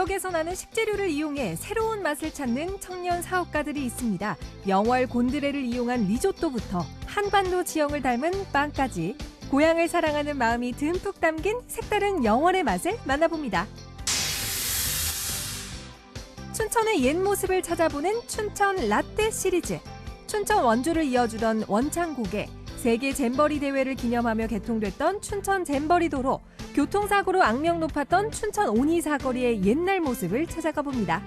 지역에서 나는 식재료를 이용해 새로운 맛을 찾는 청년 사업가들이 있습니다. 영월 곤드레를 이용한 리조또부터 한반도 지형을 닮은 빵까지 고향을 사랑하는 마음이 듬뿍 담긴 색다른 영월의 맛을 만나봅니다. 춘천의 옛 모습을 찾아보는 춘천 라떼 시리즈. 춘천 원주를 이어주던 원창고개, 세계 잼버리 대회를 기념하며 개통됐던 춘천 잼버리 도로, 교통사고로 악명 높았던 춘천 오니 사거리의 옛날 모습을 찾아가 봅니다.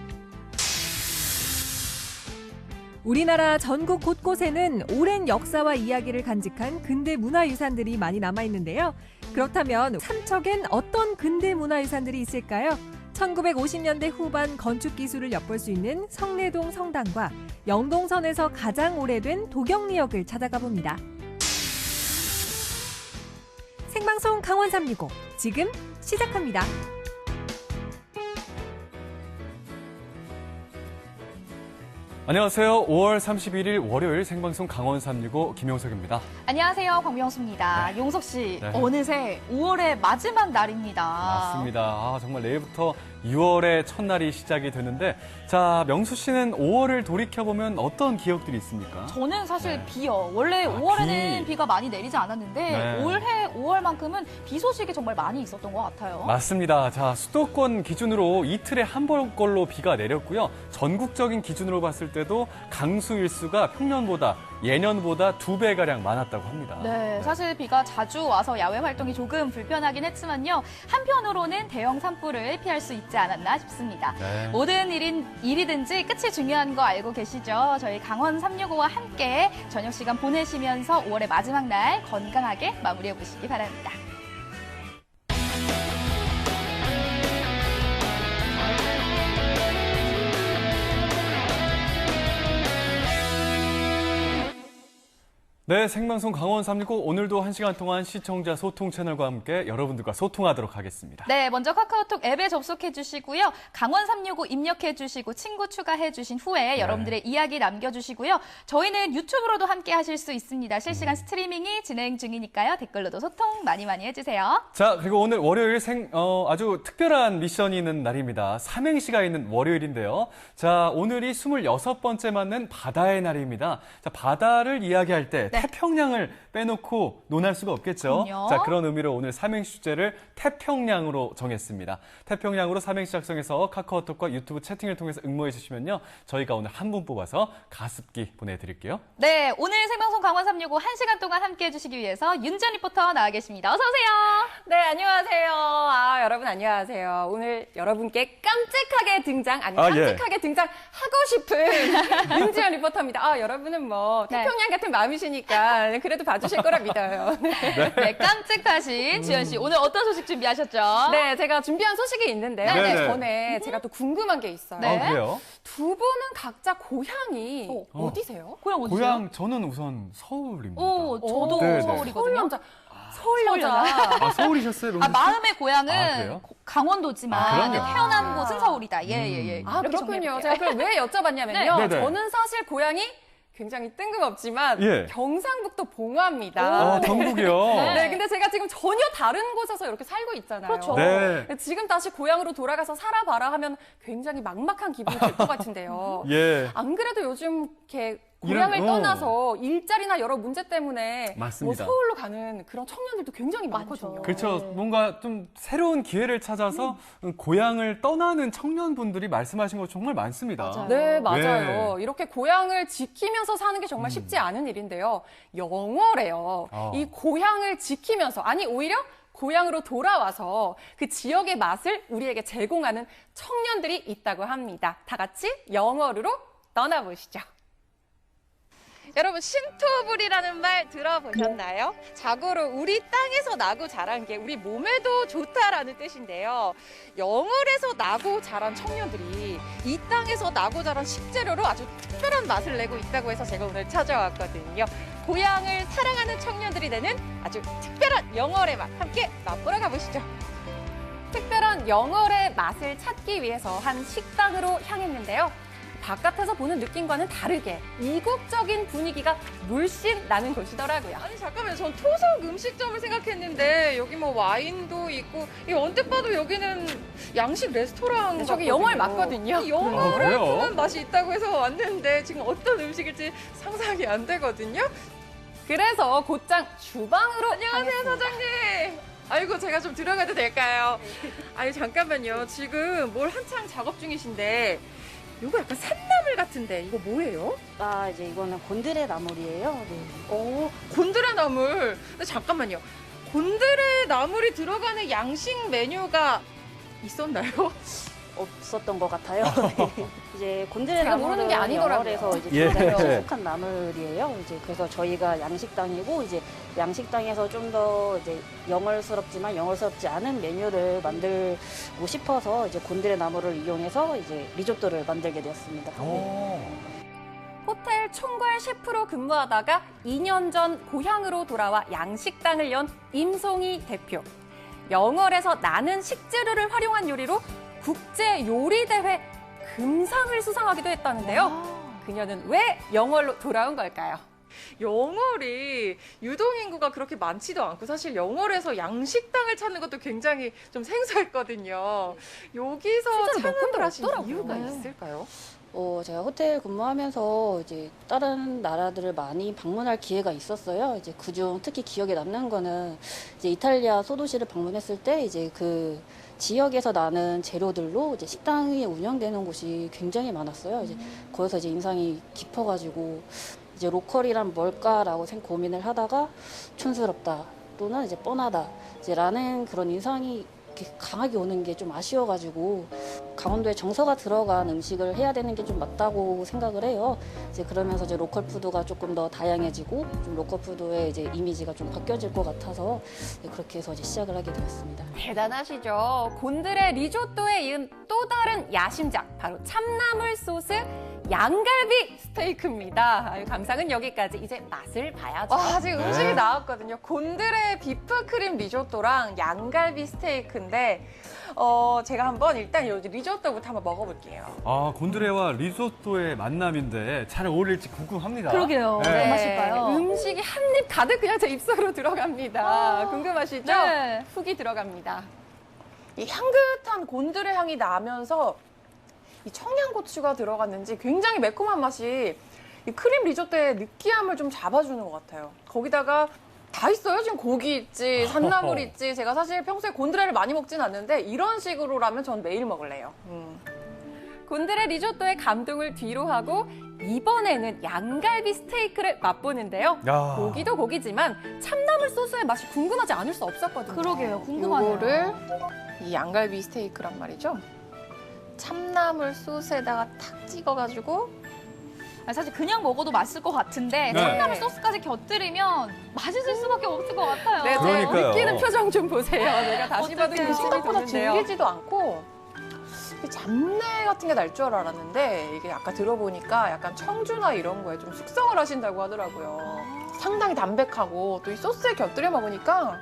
우리나라 전국 곳곳에는 오랜 역사와 이야기를 간직한 근대 문화유산들이 많이 남아있는데요. 그렇다면 삼척엔 어떤 근대 문화유산들이 있을까요? 1950년대 후반 건축 기술을 엿볼 수 있는 성내동 성당과 영동선에서 가장 오래된 도경리역을 찾아가 봅니다. 생방송 강원 365 지금 시작합니다. 안녕하세요. 5월 31일 월요일 생방송 강원 365 김용석입니다. 안녕하세요. 광명수입니다. 네. 용석 씨, 네. 어느새 5월의 마지막 날입니다. 맞습니다. 정말 내일부터 6월의 첫날이 시작이 되는데, 자, 명수 씨는 5월을 돌이켜보면 어떤 기억들이 있습니까? 저는 사실 네. 비요. 원래 5월에는 비. 비가 많이 내리지 않았는데 네. 올해 5월만큼은 비 소식이 정말 많이 있었던 것 같아요. 맞습니다. 자, 수도권 기준으로 이틀에 한 번꼴로 비가 내렸고요. 전국적인 기준으로 봤을 때도 강수 일수가 평년보다 예년보다 2배가량 많았다고 합니다. 네, 사실 비가 자주 와서 야외 활동이 조금 불편하긴 했지만요. 한편으로는 대형 산불을 피할 수 있지 않았나 싶습니다. 네. 모든 일이든지 끝이 중요한 거 알고 계시죠? 저희 강원 365와 함께 저녁 시간 보내시면서 5월의 마지막 날 건강하게 마무리해 보시기 바랍니다. 네, 생방송 강원 365 오늘도 1시간 동안 시청자 소통 채널과 함께 여러분들과 소통하도록 하겠습니다. 네, 먼저 카카오톡 앱에 접속해 주시고요. 강원 365 입력해 주시고 친구 추가해 주신 후에 여러분들의 이야기 남겨주시고요. 저희는 유튜브로도 함께 하실 수 있습니다. 실시간 스트리밍이 진행 중이니까요. 댓글로도 소통 많이 해주세요. 자, 그리고 오늘 월요일 아주 특별한 미션이 있는 날입니다. 삼행시가 있는 월요일인데요. 자, 오늘이 26번째 맞는 바다의 날입니다. 자, 바다를 이야기할 때 태평양을 빼놓고 논할 수가 없겠죠. 그럼요. 자, 그런 의미로 오늘 삼행시 주제를 태평양으로 정했습니다. 태평양으로 삼행시 작성해서 카카오톡과 유튜브 채팅을 통해서 응모해 주시면요. 저희가 오늘 한 분 뽑아서 가습기 보내드릴게요. 네, 오늘 생방송 강원 365 1시간 동안 함께 해주시기 위해서 윤지연 리포터 나와 계십니다. 어서 오세요. 네, 안녕하세요. 여러분 안녕하세요. 오늘 여러분께 깜찍하게 깜찍하게 등장하고 싶은 윤지연 리포터입니다. 여러분은 뭐 태평양 같은 마음이시니까 그래도 봐주실 거라 믿어요. 네, 깜찍하신 지연 씨. 오늘 어떤 소식 준비하셨죠? 네, 제가 준비한 소식이 있는데요. 네네. 전에 제가 또 궁금한 게 있어요. 네. 그래요? 두 분은 각자 고향이 어디세요? 고향 어디세요? 고향, 저는 우선 서울입니다. 저도 네네. 서울이거든요. 서울 남자. 서울 여자. 아, 서울이셨어요? 명수 씨? 마음의 고향은 그래요? 강원도지만 그럼요. 태어난 곳은 서울이다. 예. 아, 이렇게 그렇군요. 정리해볼게요. 제가 그럼 왜 여쭤봤냐면요. 네. 네네. 저는 사실 고향이 굉장히 뜬금없지만 예. 경상북도 봉화입니다. 전국이요? 네, 근데 제가 지금 전혀 다른 곳에서 이렇게 살고 있잖아요. 그렇죠. 네. 지금 다시 고향으로 돌아가서 살아봐라 하면 굉장히 막막한 기분이 들 것 같은데요. 예. 안 그래도 요즘 이렇게 고향을 떠나서 일자리나 여러 문제 때문에 맞습니다. 뭐 서울로 가는 그런 청년들도 굉장히 많거든요. 그렇죠. 뭔가 좀 새로운 기회를 찾아서 고향을 떠나는 청년분들이 말씀하신 거 정말 많습니다. 맞아요. 네, 맞아요. 예. 이렇게 고향을 지키면서 사는 게 정말 쉽지 않은 일인데요. 영월에요. 이 고향을 지키면서, 아니, 오히려 고향으로 돌아와서 그 지역의 맛을 우리에게 제공하는 청년들이 있다고 합니다. 다 같이 영월으로 떠나보시죠. 여러분, 신토불이라는 말 들어보셨나요? 자고로 우리 땅에서 나고 자란 게 우리 몸에도 좋다라는 뜻인데요. 영월에서 나고 자란 청년들이 이 땅에서 나고 자란 식재료로 아주 특별한 맛을 내고 있다고 해서 제가 오늘 찾아왔거든요. 고향을 사랑하는 청년들이 내는 아주 특별한 영월의 맛 함께 맛보러 가보시죠. 특별한 영월의 맛을 찾기 위해서 한 식당으로 향했는데요. 바깥에서 보는 느낌과는 다르게 이국적인 분위기가 물씬 나는 곳이더라고요. 아니 잠깐만요. 전 토속 음식점을 생각했는데 여기 뭐 와인도 있고 이 언뜻 봐도 여기는 양식 레스토랑 네, 저기 같거든요. 영어를 맞거든요. 이 영어를 그래요? 하는 맛이 있다고 해서 왔는데 지금 어떤 음식일지 상상이 안 되거든요. 그래서 곧장 주방으로 안녕하세요 가겠습니다. 사장님. 아이고 제가 좀 들어가도 될까요? 아니 잠깐만요. 지금 뭘 한창 작업 중이신데 이거 약간 산나물 같은데 이거 뭐예요? 아, 이제 이거는 곤드레 나물이에요. 네. 곤드레 나물. 근데 잠깐만요. 곤드레 나물이 들어가는 양식 메뉴가 있었나요? 없었던 것 같아요. 네. 이제 곤드레 제가 모르는 게 나물은 아니더라고요. 영월에서 이제 예. 굉장히 친숙한 나물이에요. 이제 그래서 저희가 양식당이고 이제 양식당에서 좀 더 이제 영월스럽지만 영월스럽지 않은 메뉴를 만들고 싶어서 이제 곤드레 나물을 이용해서 이제 리조또를 만들게 되었습니다. 네. 호텔 총괄 셰프로 근무하다가 2년 전 고향으로 돌아와 양식당을 연 임송희 대표. 영월에서 나는 식재료를 활용한 요리로 국제 요리 대회 금상을 수상하기도 했다는데요. 그녀는 왜 영월로 돌아온 걸까요? 영월이 유동 인구가 그렇게 많지도 않고 사실 영월에서 양식당을 찾는 것도 굉장히 좀 생소했거든요. 여기서 실제로 몇 창업을 군데 하신 없더라고요. 이유가 네. 있을까요? 제가 호텔 근무하면서 이제 다른 나라들을 많이 방문할 기회가 있었어요. 이제 그중 특히 기억에 남는 거는 이제 이탈리아 소도시를 방문했을 때 이제 그 지역에서 나는 재료들로 이제 식당이 운영되는 곳이 굉장히 많았어요. 이제 거기서 이제 인상이 깊어가지고 이제 로컬이란 뭘까라고 고민을 하다가 촌스럽다 또는 이제 뻔하다 이제 라는 그런 인상이 이렇게 강하게 오는 게 좀 아쉬워가지고 강원도에 정서가 들어간 음식을 해야 되는 게 좀 맞다고 생각을 해요. 이제 그러면서 이제 로컬 푸드가 조금 더 다양해지고 좀 로컬 푸드의 이제 이미지가 좀 바뀌어질 것 같아서 그렇게 해서 이제 시작을 하게 되었습니다. 대단하시죠. 곤드레 리조또에 이은 또 다른 야심작, 바로 참나물 소스 양갈비 스테이크입니다. 아유, 감상은 여기까지. 이제 맛을 봐야죠. 와 지금 네. 음식이 나왔거든요. 곤드레 비프 크림 리조또랑 양갈비 스테이크인데 제가 한번 일단 여기 리조또부터 한번 먹어볼게요. 아, 곤드레와 리조또의 만남인데 잘 어울릴지 궁금합니다. 그러게요. 네. 어떤 맛일까요? 음식이 한 입 가득 그냥 제 입속으로 들어갑니다. 궁금하시죠? 네. 훅이 들어갑니다. 이 향긋한 곤드레 향이 나면서 이 청양고추가 들어갔는지 굉장히 매콤한 맛이 이 크림 리조또의 느끼함을 좀 잡아주는 것 같아요. 거기다가 다 있어요. 지금 고기 있지, 산나물 있지. 제가 사실 평소에 곤드레를 많이 먹진 않는데 이런 식으로라면 전 매일 먹을래요. 곤드레 리조또의 감동을 뒤로 하고 이번에는 양갈비 스테이크를 맛보는데요. 야. 고기도 고기지만 참나물 소스의 맛이 궁금하지 않을 수 없었거든요. 그러게요. 궁금하네요. 요거를 이 양갈비 스테이크란 말이죠. 참나물 소스에다가 탁 찍어가지고 아니, 사실 그냥 먹어도 맛있을 것 같은데 네. 참나물 소스까지 곁들이면 맛있을 수밖에 없을 것 같아요. 네, 그러니까요. 느끼는 표정 좀 보세요. 내가 다시 봐도 어떡해요. 의심이 생각보다 드는데요. 질기지도 않고 이 잡내 같은 게 날 줄 알았는데 이게 아까 들어보니까 약간 청주나 이런 거에 좀 숙성을 하신다고 하더라고요. 상당히 담백하고 또 이 소스에 곁들여 먹으니까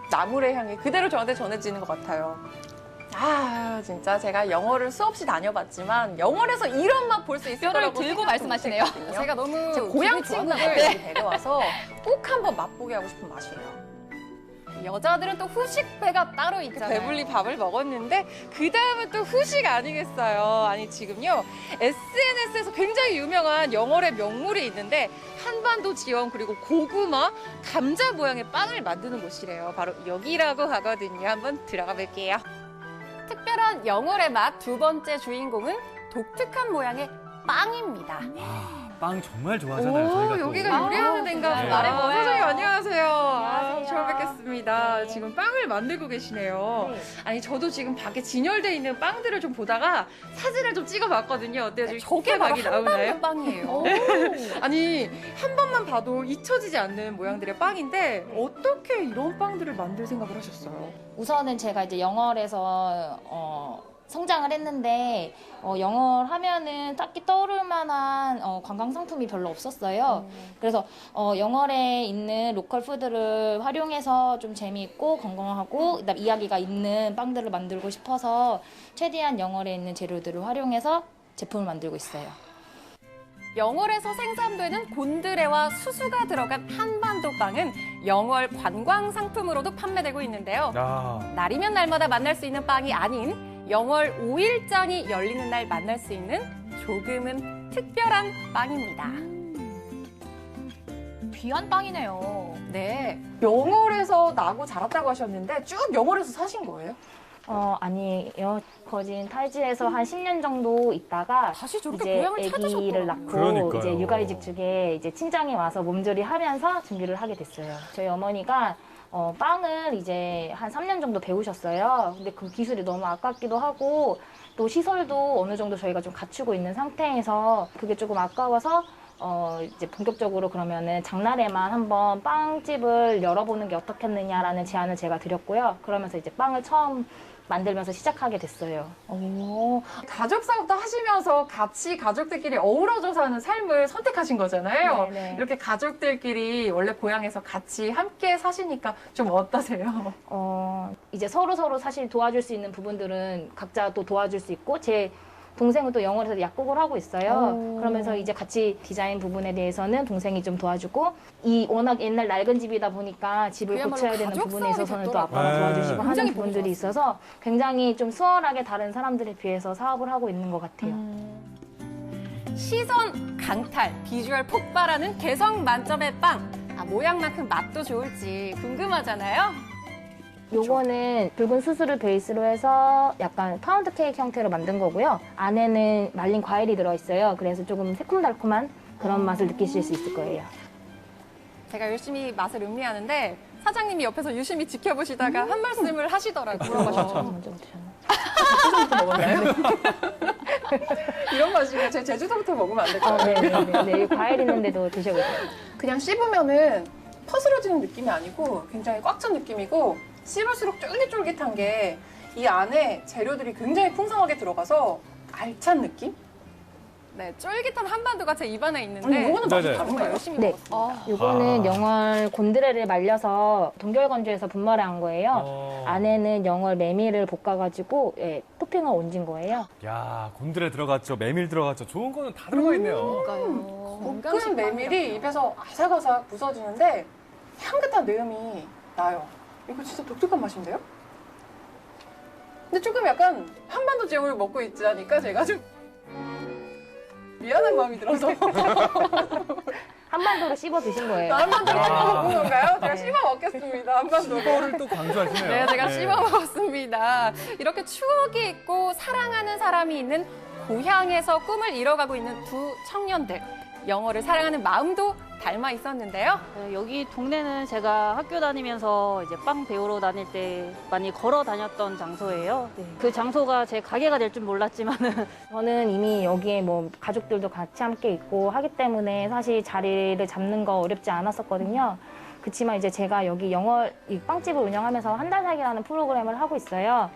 나물의 향이 그대로 저한테 전해지는 것 같아요. 아 진짜 제가 영어를 수없이 다녀봤지만 영월에서 이런 맛 볼 수 있을 뼈를 거라고 들고 생각도 말씀하시네요. 못했거든요. 제가 너무 제 고향 기분이 좋았나 친구들 봐요. 여기 데려와서 꼭 한번 맛보게 하고 싶은 맛이에요. 여자들은 또 후식배가 따로 있잖아요. 배불리 밥을 먹었는데 그 다음은 또 후식 아니겠어요. 아니 지금요 SNS에서 굉장히 유명한 영월의 명물이 있는데 한반도 지원 그리고 고구마, 감자 모양의 빵을 만드는 곳이래요. 바로 여기라고 하거든요. 한번 들어가 볼게요. 특별한 영월의 맛 두 번째 주인공은 독특한 모양의 빵입니다. 빵 정말 좋아하잖아요. 저희가 또. 여기가 요리하는 데인가 네. 보다. 말해 뭐예요? 사장님 안녕하세요. 안녕하세요. 처음 뵙겠습니다. 네. 지금 빵을 만들고 계시네요. 네. 아니 저도 지금 밖에 진열돼 있는 빵들을 좀 보다가 사진을 좀 찍어봤거든요. 어때요? 지금 저게 바로 희귀하게 나오나요? 한반도 빵이에요. 아니 한 번만 봐도 잊혀지지 않는 모양들의 빵인데 어떻게 이런 빵들을 만들 생각을 하셨어요? 우선은 제가 이제 영월에서 성장을 했는데 영월 하면은 딱히 떠오를 만한 관광 상품이 별로 없었어요. 그래서 영월에 있는 로컬 푸드를 활용해서 좀 재미있고 건강하고 그다음 이야기가 있는 빵들을 만들고 싶어서 최대한 영월에 있는 재료들을 활용해서 제품을 만들고 있어요. 영월에서 생산되는 곤드레와 수수가 들어간 한반도 빵은 영월 관광 상품으로도 판매되고 있는데요. 아, 날이면 날마다 만날 수 있는 빵이 아닌 영월 5일장이 열리는 날 만날 수 있는 조금은 특별한 빵입니다. 귀한 빵이네요. 네. 영월에서 나고 자랐다고 하셨는데 쭉 영월에서 사신 거예요? 아니에요. 거진 타지에서 한 10년 정도 있다가 다시 저렇게 이제 고향을 아기를 찾으셨구나. 낳고 그러니까요. 이제 육아휴직 중에 이제 친정에 와서 몸조리하면서 준비를 하게 됐어요. 저희 어머니가 빵을 이제 한 3년 정도 배우셨어요. 근데 그 기술이 너무 아깝기도 하고 또 시설도 어느 정도 저희가 좀 갖추고 있는 상태에서 그게 조금 아까워서 이제 본격적으로 그러면은 장날에만 한번 빵집을 열어보는 게 어떻겠느냐라는 제안을 제가 드렸고요. 그러면서 이제 빵을 처음 만들면서 시작하게 됐어요. 가족 사업도 하시면서 같이 가족들끼리 어우러져 사는 삶을 선택하신 거잖아요. 네네. 이렇게 가족들끼리 원래 고향에서 같이 함께 사시니까 좀 어떠세요? 이제 서로 사실 도와줄 수 있는 부분들은 각자 또 도와줄 수 있고 제 동생은 또 영월에서 약국을 하고 있어요. 그러면서 이제 같이 디자인 부분에 대해서는 동생이 좀 도와주고 이 워낙 옛날 낡은 집이다 보니까 집을 그야말로 고쳐야 되는 가족 부분에 있어서는 또 사업이 아빠가 됐더라고요. 도와주시고 하는 굉장히 부분들이 보기 있어서 굉장히 좀 수월하게 다른 사람들에 비해서 사업을 하고 있는 것 같아요. 시선 강탈, 비주얼 폭발하는 개성 만점의 빵. 모양만큼 맛도 좋을지 궁금하잖아요. 요거는 붉은 수수를 베이스로 해서 약간 파운드 케이크 형태로 만든 거고요. 안에는 말린 과일이 들어있어요. 그래서 조금 새콤달콤한 그런 맛을 느끼실 수 있을 거예요. 제가 열심히 맛을 음미하는데 사장님이 옆에서 유심히 지켜보시다가 한 말씀을 하시더라고요. 먼저 드셔요. 제주도부터 먹었나요? 이런 맛이면 제 제주도부터 먹으면 안 될까요? 네, 과일 있는데도 드셔보세요. 그냥 씹으면은 퍼스러지는 느낌이 아니고 굉장히 꽉 찬 느낌이고 씹을수록 쫄깃쫄깃한 게 이 안에 재료들이 굉장히 풍성하게 들어가서 알찬 느낌? 네, 쫄깃한 한반도가 제 입안에 있는데 이거는 맛이 네네. 다른가요? 열심히 네. 먹었습니다. 요거는 영월 곤드레를 말려서 동결건조해서 분말을 한 거예요. 안에는 영월 메밀을 볶아가지고 토핑을 얹은 거예요. 야, 곤드레 들어갔죠, 메밀 들어갔죠. 좋은 거는 다 들어가 있네요. 볶은 메밀이 입에서 아삭아삭 부서지는데 향긋한 내음이 나요. 이거 진짜 독특한 맛인데요? 근데 조금 약간 한반도 지역을 먹고 있지 않으니까 제가 좀 미안한 마음이 들어서 한반도로 씹어 드신 거예요. 한반도를 씹어 먹은 건가요? 제가 네. 씹어 먹겠습니다. 한반도를. 이거를 또 강조하시네요. 네, 제가 씹어 먹었습니다. 이렇게 추억이 있고 사랑하는 사람이 있는 고향에서 꿈을 이뤄가고 있는 두 청년들. 영어를 사랑하는 마음도 닮아 있었는데요. 여기 동네는 제가 학교 다니면서 이제 빵 배우러 다닐 때 많이 걸어 다녔던 장소예요. 그 장소가 제 가게가 될 줄 몰랐지만은 저는 이미 여기에 뭐 가족들도 같이 함께 있고 하기 때문에 사실 자리를 잡는 거 어렵지 않았었거든요. 그렇지만 이제 제가 여기 영월 이 빵집을 운영하면서 한 달 살기라는 프로그램을 하고 있어요.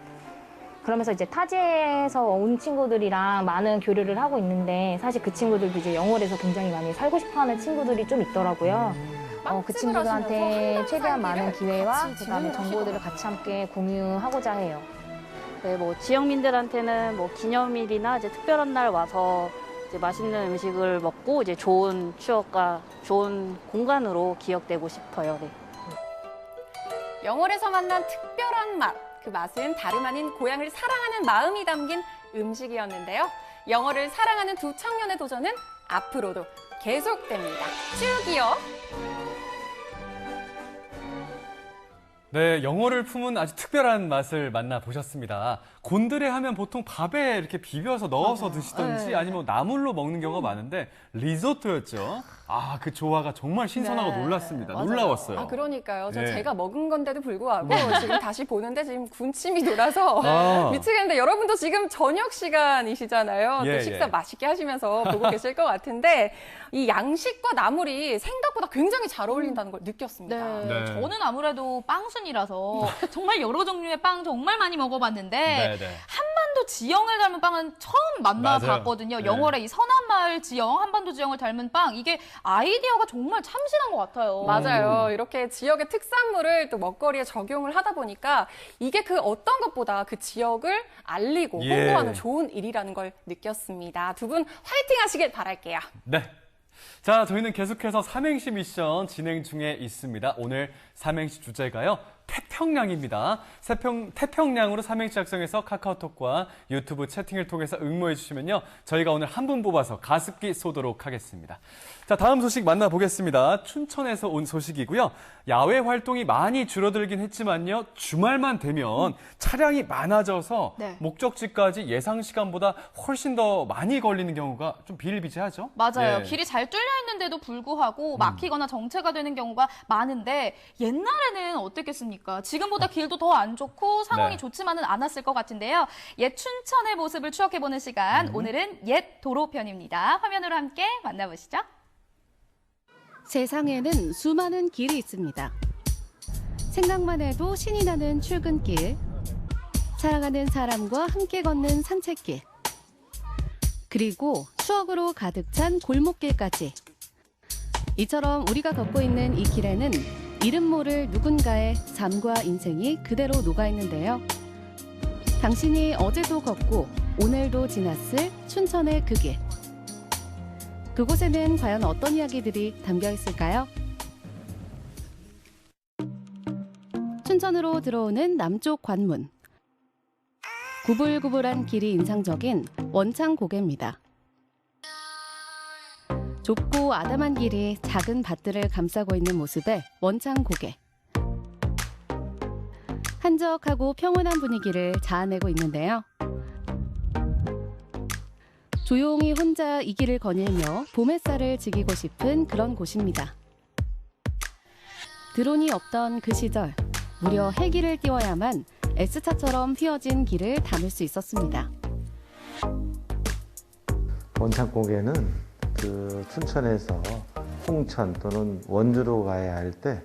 그러면서 이제 타지에서 온 친구들이랑 많은 교류를 하고 있는데 사실 그 친구들도 이제 영월에서 굉장히 많이 살고 싶어하는 친구들이 좀 있더라고요. 그 빵집을 친구들한테 하시면서 최대한 많은 한달 기회와 같이 그다음에 진행을 정보들을 같이 함께 공유하고자 해요. 네, 뭐 지역민들한테는 뭐 기념일이나 이제 특별한 날 와서 이제 맛있는 음식을 먹고 이제 좋은 추억과 좋은 공간으로 기억되고 싶어요. 네. 영월에서 만난 특별한 맛. 그 맛은 다름 아닌 고향을 사랑하는 마음이 담긴 음식이었는데요. 영어를 사랑하는 두 청년의 도전은 앞으로도 계속됩니다. 쭉이요. 네, 영어를 품은 아주 특별한 맛을 만나보셨습니다. 곤드레 하면 보통 밥에 이렇게 비벼서 넣어서 드시던지 아니면 나물로 먹는 경우가 많은데 리조또였죠. 아, 그 조화가 정말 신선하고 네, 놀랐습니다. 맞아요. 놀라웠어요. 그러니까요. 네. 제가 먹은 건데도 불구하고 지금 다시 보는데 지금 군침이 돌아서 아. 미치겠는데 여러분도 지금 저녁 시간이시잖아요. 예, 또 식사 예. 맛있게 하시면서 보고 계실 것 같은데 이 양식과 나물이 생각보다 굉장히 잘 어울린다는 걸 느꼈습니다. 네. 저는 아무래도 빵순이라서 정말 여러 종류의 빵 정말 많이 먹어봤는데 네. 한반도 지형을 닮은 빵은 처음 만나봤거든요. 맞아요. 네. 영월의 이 선한 한옥마을 지형, 한반도 지형을 닮은 빵, 이게 아이디어가 정말 참신한 것 같아요. 맞아요. 이렇게 지역의 특산물을 또 먹거리에 적용을 하다 보니까 이게 그 어떤 것보다 그 지역을 알리고 예. 홍보하는 좋은 일이라는 걸 느꼈습니다. 두 분 화이팅 하시길 바랄게요. 네. 자, 저희는 계속해서 삼행시 미션 진행 중에 있습니다. 오늘 삼행시 주제가요, 태평양입니다. 태평양으로 삼행시 작성해서 카카오톡과 유튜브 채팅을 통해서 응모해 주시면요, 저희가 오늘 한 분 뽑아서 가습기 쏘도록 하겠습니다. 자, 다음 소식 만나보겠습니다. 춘천에서 온 소식이고요. 야외 활동이 많이 줄어들긴 했지만요, 주말만 되면 차량이 많아져서 네. 목적지까지 예상 시간보다 훨씬 더 많이 걸리는 경우가 좀 비일비재하죠. 맞아요. 예. 길이 잘 뚫려 있는데도 불구하고 막히거나 정체가 되는 경우가 많은데 옛날에는 어땠겠습니까? 지금보다 길도 더 안 좋고 상황이 네. 좋지만은 않았을 것 같은데요. 옛 춘천의 모습을 추억해보는 시간, 오늘은 옛 도로편입니다. 화면으로 함께 만나보시죠. 세상에는 수많은 길이 있습니다. 생각만 해도 신이 나는 출근길, 사랑하는 사람과 함께 걷는 산책길, 그리고 추억으로 가득 찬 골목길까지. 이처럼 우리가 걷고 있는 이 길에는 이름 모를 누군가의 삶과 인생이 그대로 녹아있는데요. 당신이 어제도 걷고 오늘도 지났을 춘천의 그 길. 그곳에는 과연 어떤 이야기들이 담겨 있을까요? 춘천으로 들어오는 남쪽 관문. 구불구불한 길이 인상적인 원창고개입니다. 좁고 아담한 길이 작은 밭들을 감싸고 있는 모습의 원창고개. 한적하고 평온한 분위기를 자아내고 있는데요. 조용히 혼자 이 길을 거닐며 봄 햇살을 즐기고 싶은 그런 곳입니다. 드론이 없던 그 시절, 무려 헬기를 띄워야만 S차처럼 휘어진 길을 담을 수 있었습니다. 원창고개는 그 춘천에서 홍천 또는 원주로 가야 할 때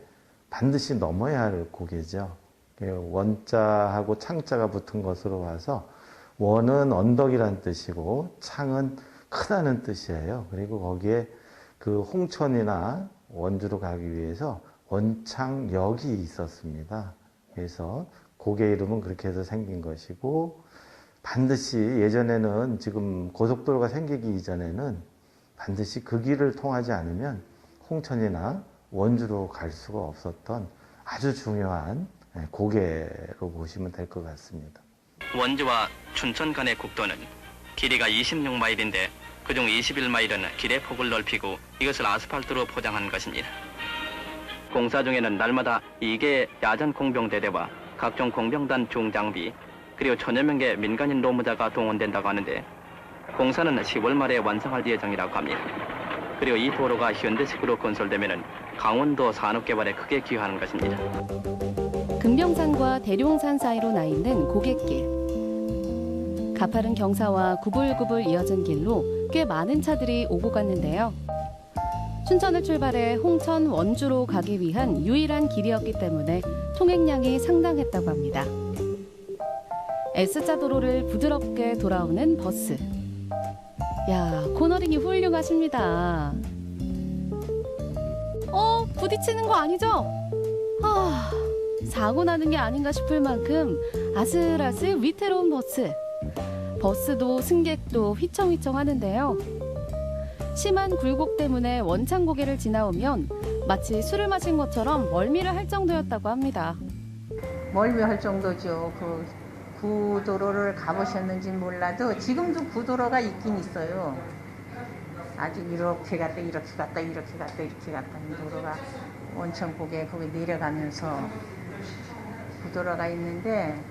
반드시 넘어야 할 고개죠. 원자하고 창자가 붙은 것으로 와서 원은 언덕이란 뜻이고 창은 크다는 뜻이에요. 그리고 거기에 그 홍천이나 원주로 가기 위해서 원창역이 있었습니다. 그래서 고개 이름은 그렇게 해서 생긴 것이고, 반드시 예전에는, 지금 고속도로가 생기기 이전에는 반드시 그 길을 통하지 않으면 홍천이나 원주로 갈 수가 없었던 아주 중요한 고개로 보시면 될 것 같습니다. 원주와 춘천 간의 국도는 길이가 26마일인데 그중 21마일은 길의 폭을 넓히고 이것을 아스팔트로 포장한 것입니다. 공사 중에는 날마다 2개의 야전 공병대대와 각종 공병단 중장비, 그리고 천여 명의 민간인 노무자가 동원된다고 하는데, 공사는 10월 말에 완성할 예정이라고 합니다. 그리고 이 도로가 현대식으로 건설되면 강원도 산업개발에 크게 기여하는 것입니다. 금병산과 대룡산 사이로 나 있는 고갯길. 가파른 경사와 구불구불 이어진 길로 꽤 많은 차들이 오고 갔는데요. 춘천을 출발해 홍천, 원주로 가기 위한 유일한 길이었기 때문에 통행량이 상당했다고 합니다. S자 도로를 부드럽게 돌아오는 버스. 야, 코너링이 훌륭하십니다. 부딪히는 거 아니죠? 사고 나는 게 아닌가 싶을 만큼 아슬아슬 위태로운 버스. 버스도 승객도 휘청휘청 하는데요. 심한 굴곡 때문에 원창고개를 지나오면 마치 술을 마신 것처럼 멀미를 할 정도였다고 합니다. 멀미할 정도죠. 그 구도로를 가보셨는지 몰라도 지금도 구도로가 있긴 있어요. 아주 이렇게 갔다 이렇게 갔다 이렇게 갔다 이렇게 갔다 이 도로가 원창고개 거기 내려가면서 구도로가 있는데,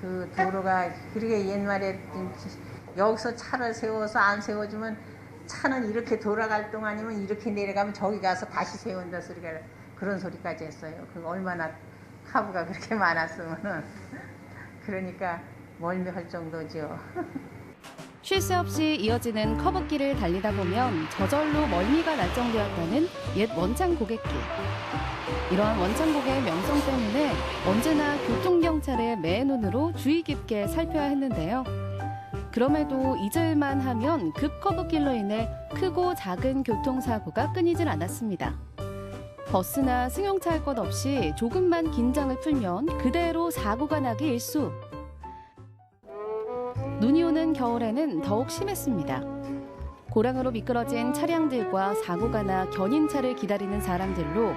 그 도로가 그렇게 옛날에 여기서 차를 세워서 안 세워주면 차는 이렇게 돌아갈 동안이면 이렇게 내려가면 저기 가서 다시 세운다 소리가, 그런 소리까지 했어요. 그 얼마나 카브가 그렇게 많았으면은. 그러니까 멀미할 정도죠. 쉴 새 없이 이어지는 커브길을 달리다 보면 저절로 멀미가 날 정도였다는 옛 원창고갯길. 이러한 원창고개의 명성 때문에 언제나 교통경찰의 매의 눈으로 주의 깊게 살펴야 했는데요. 그럼에도 잊을만 하면 급커브길로 인해 크고 작은 교통사고가 끊이질 않았습니다. 버스나 승용차 할 것 없이 조금만 긴장을 풀면 그대로 사고가 나기 일쑤. 눈이 오는 겨울에는 더욱 심했습니다. 고랑으로 미끄러진 차량들과 사고가 나 견인차를 기다리는 사람들로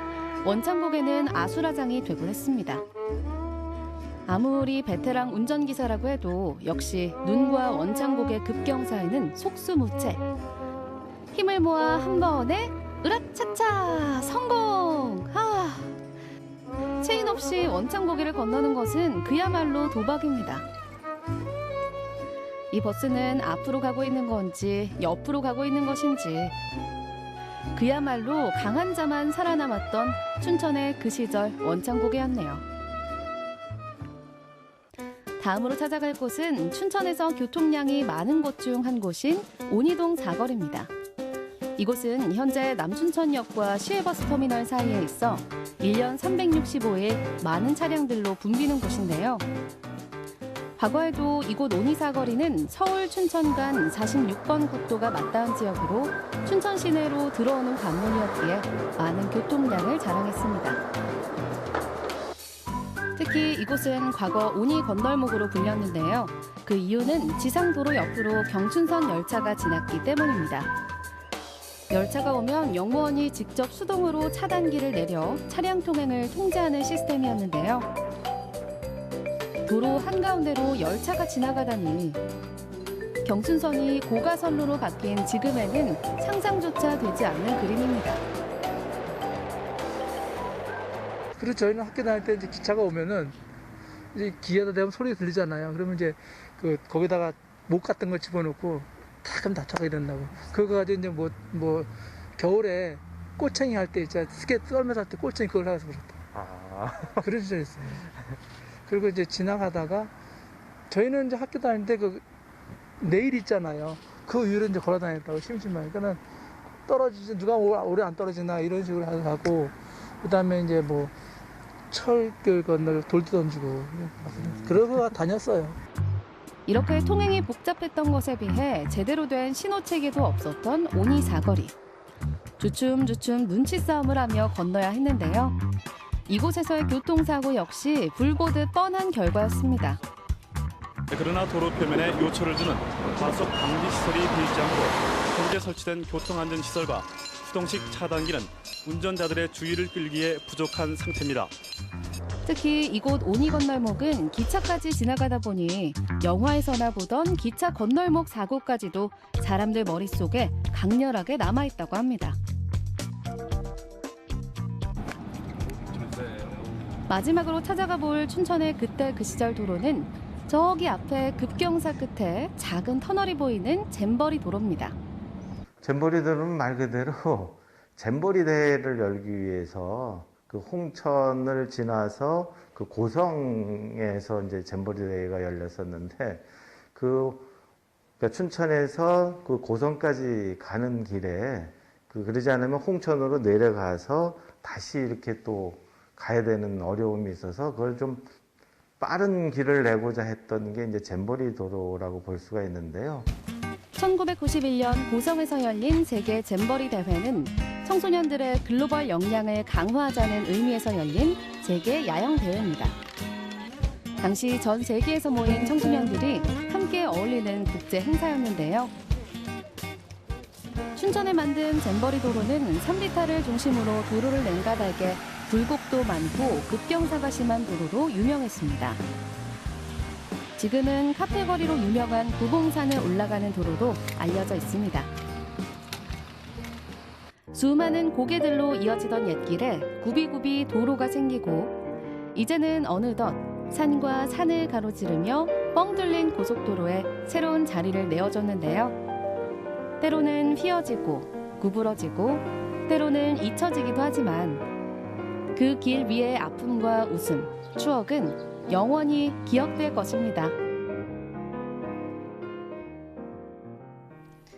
원창곡에는 아수라장이 되곤 했습니다. 아무리 베테랑 운전기사라고 해도 역시 눈과 원창곡의 급경사에는 속수무책. 힘을 모아 한 번에 으라차차 성공! 체인 없이 원창고개를 건너는 것은 그야말로 도박입니다. 이 버스는 앞으로 가고 있는 건지 옆으로 가고 있는 것인지 그야말로 강한 자만 살아남았던 춘천의 그 시절 원창고개였네요. 다음으로 찾아갈 곳은 춘천에서 교통량이 많은 곳 중 한 곳인 온이동 사거리입니다. 이곳은 현재 남춘천역과 시외버스터미널 사이에 있어 1년 365일 많은 차량들로 붐비는 곳인데요. 과거에도 이곳 온이사거리는 서울 춘천 간 46번 국도가 맞닿은 지역으로 춘천 시내로 들어오는 관문이었기에 많은 교통량을 자랑했습니다. 특히 이곳은 과거 온이 건널목으로 불렸는데요. 그 이유는 지상도로 옆으로 경춘선 열차가 지났기 때문입니다. 열차가 오면 영무원이 직접 수동으로 차단기를 내려 차량 통행을 통제하는 시스템이었는데요. 도로 한가운데로 열차가 지나가다니 경춘선이 고가선로로 바뀐 지금에는 상상조차 되지 않는 그림입니다. 그리고 저희는 학교 다닐 때 이제 기차가 오면은 이제 귀에다 대면 소리가 들리잖아요. 그러면 이제 거기다가 목 같은 걸 집어넣고 탁 하면 다쳐가 이런다고. 그거 가지고 이제 뭐 겨울에 꼬챙이 할 때 있잖아요. 스케 썰면서 할 때 꼬챙이 그걸 하면서 불었다. 그런 시절이 있어요. 그리고 이제 지나가다가 저희는 이제 학교 다닐 때 그 내일 있잖아요. 그 위로 이제 걸어 다녔다고 심심하게. 그러니까는 떨어지지 누가 오래 안 떨어지나 이런 식으로 하고 그다음에 이제 뭐 철길 건너 돌도 던지고 그러고 다녔어요. 이렇게 통행이 복잡했던 것에 비해 제대로 된 신호체계도 없었던 온이 사거리. 주춤주춤 눈치 싸움을 하며 건너야 했는데요. 이곳에서의 교통사고 역시 불보듯 뻔한 결과였습니다. 그러나 도로 표면에 요철을 주는 과속 방지 시설이 보이지 않고 현재 설치된 교통안전시설과 수동식 차단기는 운전자들의 주의를 끌기에 부족한 상태입니다. 특히 이곳 온이 건널목은 기차까지 지나가다 보니 영화에서나 보던 기차 건널목 사고까지도 사람들 머릿속에 강렬하게 남아있다고 합니다. 마지막으로 찾아가 볼 춘천의 그때 그 시절 도로는 저기 앞에 급경사 끝에 작은 터널이 보이는 잼버리 도로입니다. 잼버리 도로는 말 그대로 잼버리 대회를 열기 위해서 그 홍천을 지나서 그 고성에서 이제 잼버리 대회가 열렸었는데 그러니까 춘천에서 그 고성까지 가는 길에 그러지 않으면 홍천으로 내려가서 다시 이렇게 또 가야 되는 어려움이 있어서 그걸 좀 빠른 길을 내고자 했던 게 이제 잼버리 도로라고 볼 수가 있는데요. 1991년 고성에서 열린 세계 잼버리 대회는 청소년들의 글로벌 역량을 강화하자는 의미에서 열린 세계 야영 대회입니다. 당시 전 세계에서 모인 청소년들이 함께 어울리는 국제 행사였는데요. 춘천에 만든 잼버리 도로는 3리타를 중심으로 도로를 냉가닥에 굴곡도 많고 급경사가 심한 도로로 유명했습니다. 지금은 카페 거리로 유명한 구봉산을 올라가는 도로로 알려져 있습니다. 수많은 고개들로 이어지던 옛길에 굽이굽이 도로가 생기고 이제는 어느덧 산과 산을 가로지르며 뻥 뚫린 고속도로에 새로운 자리를 내어줬는데요. 때로는 휘어지고 구부러지고 때로는 잊혀지기도 하지만 그 길 위의 아픔과 웃음, 추억은 영원히 기억될 것입니다.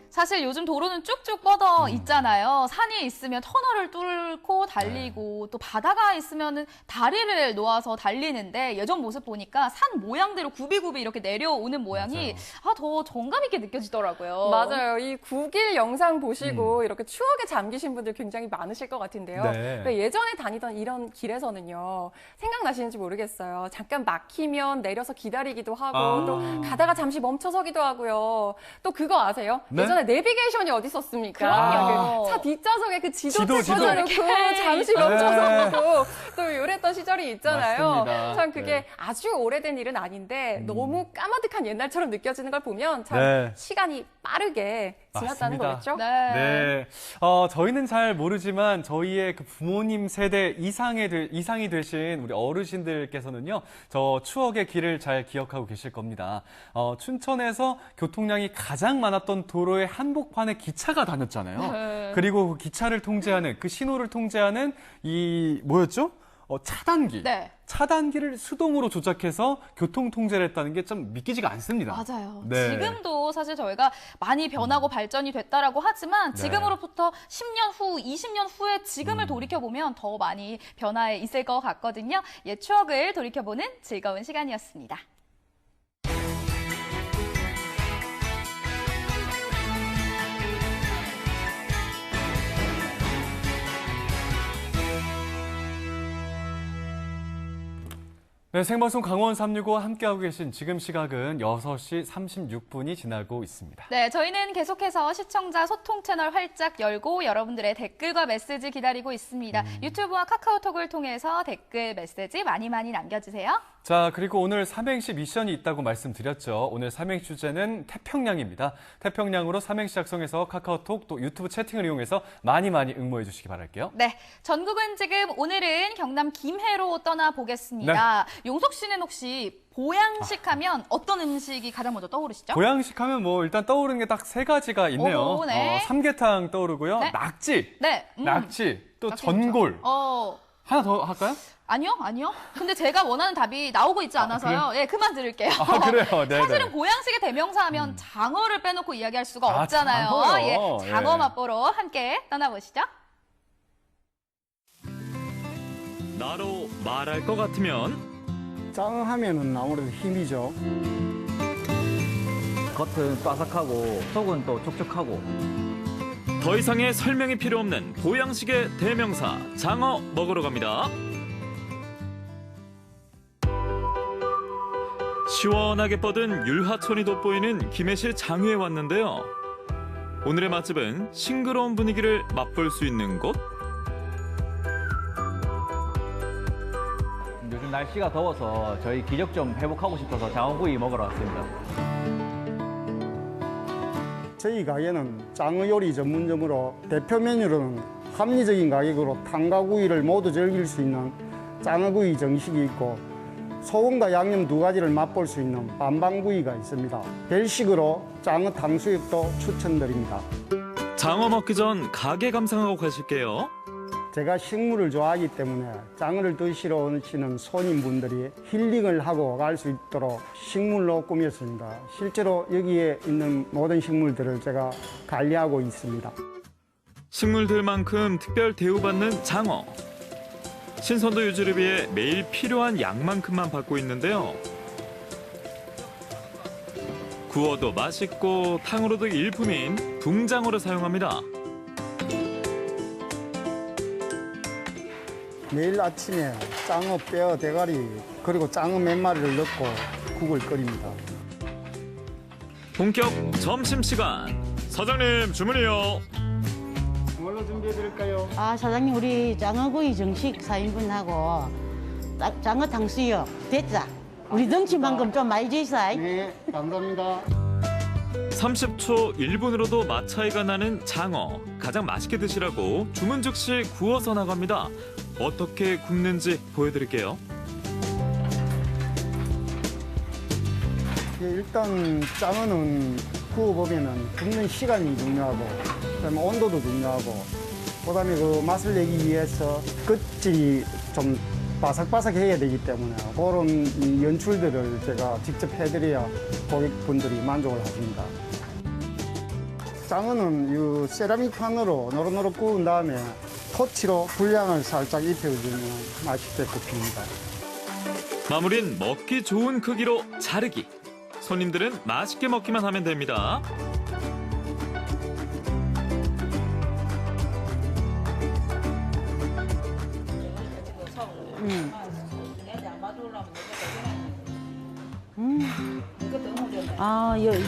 사실 요즘 도로는 쭉쭉 뻗어 있잖아요. 산이 있으면 터널을 뚫고 달리고 또 바다가 있으면 다리를 놓아서 달리는데 예전 모습 보니까 산 모양대로 굽이굽이 이렇게 내려오는 모양이 더 정감 있게 느껴지더라고요. 맞아요. 이 국일 영상 보시고 이렇게 추억에 잠기신 분들 굉장히 많으실 것 같은데요. 네. 예전에 다니던 이런 길에서는요. 생각나시는지 모르겠어요. 잠깐 막히면 내려서 기다리기도 하고 또 가다가 잠시 멈춰서기도 하고요. 또 그거 아세요? 네? 예전에 내비게이션이 어디 있었습니까? 그럼요. 그 차 뒷좌석에 그 지도 지도. 꽂아놓고 잠시 멈춰서 보고 또 이랬던 시절이 있잖아요. 맞습니다. 참 그게 네. 아주 오래된 일은 아닌데 너무 까마득한 옛날처럼 느껴지는 걸 보면 참 네. 시간이 빠르게 지났다는 맞습니다. 거겠죠? 네. 저희는 잘 모르지만 저희의 그 부모님 세대 이상이 되신 우리 어르신들께서는요, 저 추억의 길을 잘 기억하고 계실 겁니다. 춘천에서 교통량이 가장 많았던 도로의 한복판에 기차가 다녔잖아요. 그리고 그 기차를 통제하는, 그 신호를 통제하는 뭐였죠? 차단기. 네. 차단기를 수동으로 조작해서 교통 통제를 했다는 게 좀 믿기지가 않습니다. 맞아요. 네. 지금도 사실 저희가 많이 변하고 발전이 됐다라고 하지만 네. 지금으로부터 10년 후, 20년 후에 지금을 돌이켜보면 더 많이 변화해 있을 것 같거든요. 옛 추억을 돌이켜보는 즐거운 시간이었습니다. 네, 생방송 강원 365 함께하고 계신 지금 시각은 6시 36분이 지나고 있습니다. 네, 저희는 계속해서 시청자 소통 채널 활짝 열고 여러분들의 댓글과 메시지 기다리고 있습니다. 유튜브와 카카오톡을 통해서 댓글, 메시지 많이 남겨주세요. 자, 그리고 오늘 삼행시 미션이 있다고 말씀드렸죠. 오늘 삼행시 주제는 태평양입니다. 태평양으로 삼행시 작성해서 카카오톡 또 유튜브 채팅을 이용해서 많이 응모해 주시기 바랄게요. 네, 전국은 지금 오늘은 경남 김해로 떠나보겠습니다. 용석 씨는 혹시 보양식 하면 어떤 음식이 가장 먼저 떠오르시죠? 보양식 하면 일단 떠오르는 게 딱 3가지가 있네요. 오, 네. 삼계탕 떠오르고요. 네. 낙지. 네. 낙지. 또 낙지 전골. 좋죠. 하나 더 할까요? 아니요. 근데 제가 원하는 답이 나오고 있지 않아서요. 예, 그만 들을게요. 그래요? 네. 사실은 보양식의 대명사 하면 장어를 빼놓고 이야기할 수가 없잖아요. 장어요? 예, 장어 예. 맛보러 함께 떠나보시죠. 나로 말할 것 같으면 짱하면은 아무래도 힘이죠. 겉은 바삭하고 속은 또 촉촉하고. 더 이상의 설명이 필요 없는 보양식의 대명사 장어 먹으러 갑니다. 시원하게 뻗은 율하천이 돋보이는 김해시 장유에 왔는데요. 오늘의 맛집은 싱그러운 분위기를 맛볼 수 있는 곳. 요즘 날씨가 더워서 저희 기력 좀 회복하고 싶어서 장어구이 먹으러 왔습니다. 저희 가게는 장어 요리 전문점으로 대표 메뉴로는 합리적인 가격으로 탕가구이를 모두 즐길 수 있는 장어구이 정식이 있고 소금과 양념 2가지를 맛볼 수 있는 반반구이가 있습니다. 별식으로 장어 탕수육도 추천드립니다. 장어 먹기 전 가게 감상하고 가실게요. 제가 식물을 좋아하기 때문에 장어를 드시러 오시는 손님분들이 힐링을 하고 갈 수 있도록 식물로 꾸몄습니다. 실제로 여기에 있는 모든 식물들을 제가 관리하고 있습니다. 식물들만큼 특별 대우받는 장어. 신선도 유지를 위해 매일 필요한 양만큼만 받고 있는데요. 구워도 맛있고 탕으로도 일품인 붕장어를 사용합니다. 매일 아침에 장어 뼈 대가리 그리고 장어 몇 마리를 넣고 국을 끓입니다. 본격 점심시간. 사장님 주문이요. 뭘로 준비해 드릴까요? 사장님 우리 장어구이 정식 4인분하고 장어 탕수육 대짜. 우리 덩치만큼 좀 많이 주이사이. 네, 감사합니다. 30초 1분으로도 맛 차이가 나는 장어. 가장 맛있게 드시라고 주문 즉시 구워서 나갑니다. 어떻게 굽는지 보여드릴게요. 일단 장어는 구워보면 굽는 시간이 중요하고 그다음에 온도도 중요하고 그다음에 그 맛을 내기 위해서 끝이 좀 바삭바삭해야 되기 때문에 그런 이 연출들을 제가 직접 해드려야 고객분들이 만족을 하십니다. 장어는 이 세라믹 판으로 노릇노릇 구운 다음에 토치로 불량을 살짝 입혀주면 맛있게 굽힙니다. 마무리는 먹기 좋은 크기로 자르기. 손님들은 맛있게 먹기만 하면 됩니다.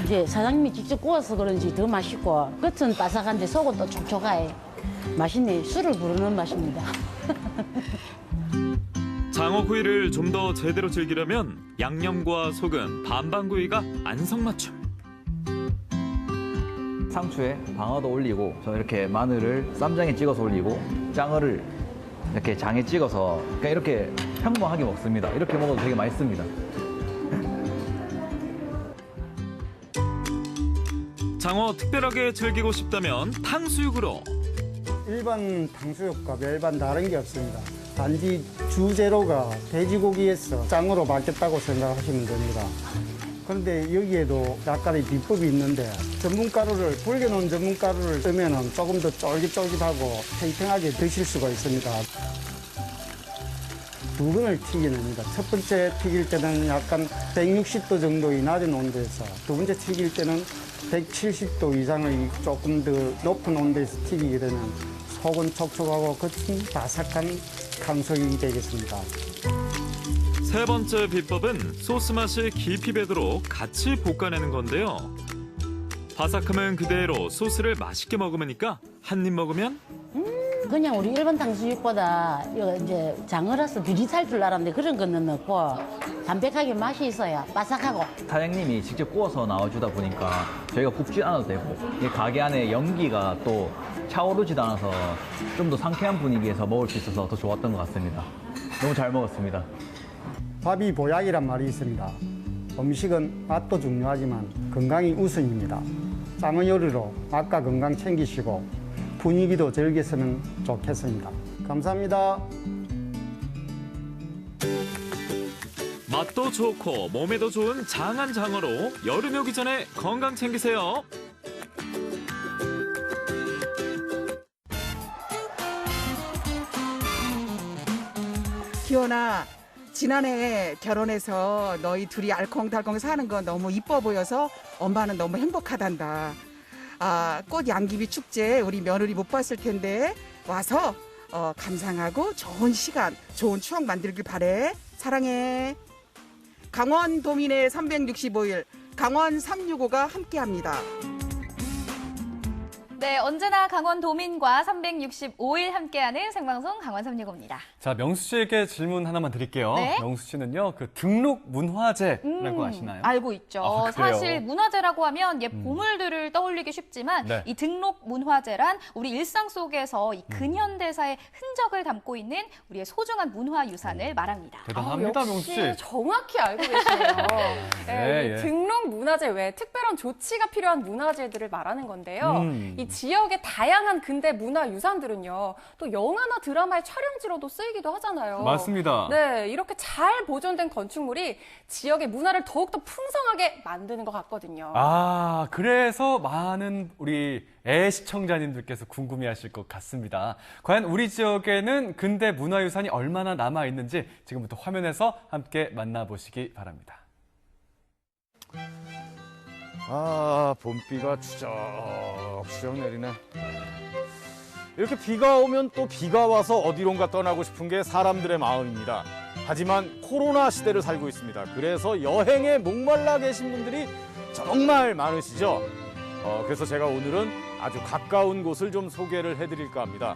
이제 사장님이 직접 구워서 그런지 더 맛있고 겉은 바삭한데 속은 또 촉촉해. 맛있네. 술을 부르는 맛입니다. 장어구이를 좀 더 제대로 즐기려면 양념과 소금, 반반구이가 안성맞춤. 상추에 방어도 올리고 저 이렇게 마늘을 쌈장에 찍어서 올리고 장어를 이렇게 장에 찍어서 그냥 이렇게 평범하게 먹습니다. 이렇게 먹어도 되게 맛있습니다. 장어 특별하게 즐기고 싶다면 탕수육으로. 일반 탕수육과 별반 다른 게 없습니다. 단지 주재료가 돼지고기에서 장어로 바뀌었다고 생각하시면 됩니다. 그런데 여기에도 약간의 비법이 있는데 전분가루를 불겨놓은 전분가루를 쓰면 조금 더 쫄깃쫄깃하고 탱탱하게 드실 수가 있습니다. 2번을 튀겨냅니다. 첫 번째 튀길 때는 약간 160도 정도의 낮은 온도에서 두 번째 튀길 때는 170도 이상의 조금 더 높은 온도에서 튀기게 되면 속은 촉촉하고 겉은 바삭한 탕수육이 되겠습니다. 세 번째 비법은 소스 맛이 깊이 배도록 같이 볶아내는 건데요. 바삭함은 그대로 소스를 맛있게 먹으니까 한 입 먹으면 그냥 우리 일반 탕수육보다 이제 장어라서 비릿할 줄 알았는데 그런 거는 없고 담백하게 맛이 있어요. 바삭하고. 사장님이 직접 구워서 나와주다 보니까 저희가 굽지 않아도 되고 이 가게 안에 연기가 또 차오르지도 않아서 좀 더 상쾌한 분위기에서 먹을 수 있어서 더 좋았던 것 같습니다. 너무 잘 먹었습니다. 밥이 보약이란 말이 있습니다. 음식은 맛도 중요하지만 건강이 우선입니다. 장어 요리로 맛과 건강 챙기시고 분위기도 즐겼으면 좋겠습니다. 감사합니다. 맛도 좋고 몸에도 좋은 장한 장어로 여름이 오기 전에 건강 챙기세요. 기원아, 지난해 결혼해서 너희 둘이 알콩달콩 사는 거 너무 이뻐 보여서 엄마는 너무 행복하단다. 꽃 양귀비 축제 우리 며느리 못 봤을 텐데 와서 감상하고 좋은 시간, 좋은 추억 만들길 바래. 사랑해. 강원 도민의 365일, 강원 365가 함께합니다. 네, 언제나 강원 도민과 365일 함께하는 생방송 강원 365입니다. 자, 명수 씨에게 질문 하나만 드릴게요. 네? 명수 씨는요, 그 등록 문화재라고 아시나요? 알고 있죠. 아, 그래요? 사실 문화재라고 하면 옛 보물들을 떠올리기 쉽지만 네. 이 등록 문화재란 우리 일상 속에서 이 근현대사의 흔적을 담고 있는 우리의 소중한 문화유산을 말합니다. 대단합니다, 명수 씨. 역시 정확히 알고 계시네요. 네, 예. 등록 문화재 외에 특별한 조치가 필요한 문화재들을 말하는 건데요. 이 지역의 다양한 근대 문화유산들은요, 또 영화나 드라마의 촬영지로도 쓰이기도 하잖아요. 맞습니다. 네, 이렇게 잘 보존된 건축물이 지역의 문화를 더욱더 풍성하게 만드는 것 같거든요. 아, 그래서 많은 우리 시청자님들께서 궁금해하실 것 같습니다. 과연 우리 지역에는 근대 문화유산이 얼마나 남아있는지 지금부터 화면에서 함께 만나보시기 바랍니다. 아, 봄비가 추적추적 내리네. 이렇게 비가 오면 또 비가 와서 어디론가 떠나고 싶은 게 사람들의 마음입니다. 하지만 코로나 시대를 살고 있습니다. 그래서 여행에 목말라 계신 분들이 정말 많으시죠? 그래서 제가 오늘은 아주 가까운 곳을 좀 소개를 해드릴까 합니다.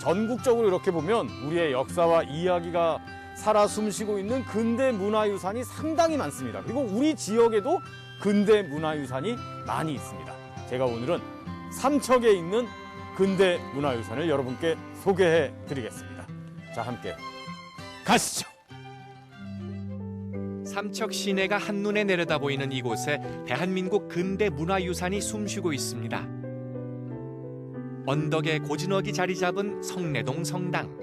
전국적으로 이렇게 보면 우리의 역사와 이야기가 살아 숨쉬고 있는 근대 문화유산이 상당히 많습니다. 그리고 우리 지역에도 근대 문화유산이 많이 있습니다. 제가 오늘은 삼척에 있는 근대 문화유산을 여러분께 소개해 드리겠습니다. 자, 함께 가시죠. 삼척 시내가 한눈에 내려다보이는 이곳에 대한민국 근대 문화유산이 숨쉬고 있습니다. 언덕에 고즈넉이 자리 잡은 성내동 성당.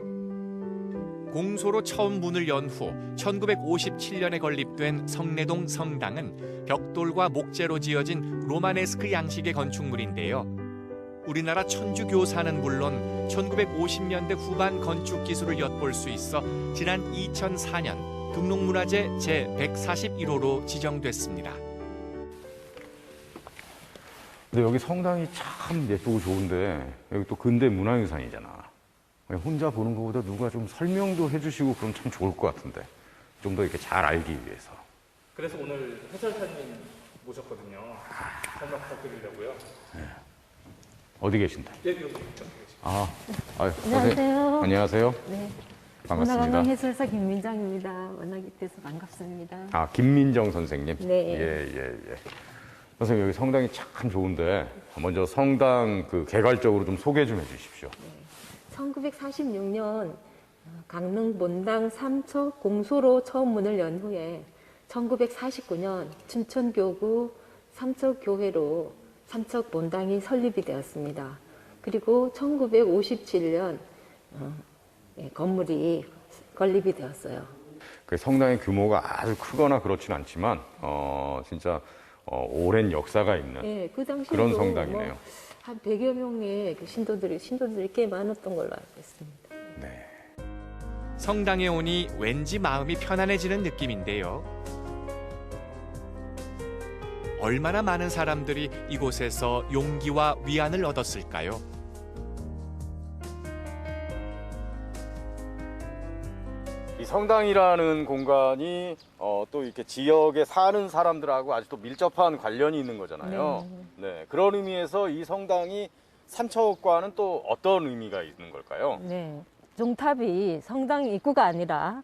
공소로 처음 문을 연 후 1957년에 건립된 성내동 성당은 벽돌과 목재로 지어진 로마네스크 양식의 건축물인데요. 우리나라 천주교사는 물론 1950년대 후반 건축 기술을 엿볼 수 있어 지난 2004년 등록문화재 제141호로 지정됐습니다. 근데 여기 성당이 참 예쁘고 좋은데 여기 또 근대 문화유산이잖아. 혼자 보는 것보다 누가 좀 설명도 해주시고 그럼 참 좋을 것 같은데 좀 더 이렇게 잘 알기 위해서. 그래서 오늘 해설사님 모셨거든요. 설명 부탁드리려고요. 네. 어디 계신데? 예, 여기 있죠. 안녕하세요. 안녕하세요. 네. 반갑습니다. 문화관광 해설사 김민정입니다. 만나게 돼서 반갑습니다. 김민정 선생님. 네. 예. 선생님 여기 성당이 참 좋은데 먼저 성당 그 개괄적으로 좀 소개 좀 해주십시오. 1946년 강릉 본당 삼척 공소로 처음 문을 연 후에 1949년 춘천교구 삼척교회로 삼척 본당이 설립이 되었습니다. 그리고 1957년 건물이 건립이 되었어요. 그 성당의 규모가 아주 크거나 그렇진 않지만 진짜 오랜 역사가 있는 네, 그 당시에도 그런 성당이네요. 한 100여 명의 신도들이 꽤 많았던 걸로 알고 있습니다. 네. 성당에 오니 왠지 마음이 편안해지는 느낌인데요. 얼마나 많은 사람들이 이곳에서 용기와 위안을 얻었을까요? 이 성당이라는 공간이 또 이렇게 지역에 사는 사람들하고 아주 또 밀접한 관련이 있는 거잖아요. 네. 그런 의미에서 이 성당이 삼척과는 또 어떤 의미가 있는 걸까요? 네. 종탑이 성당 입구가 아니라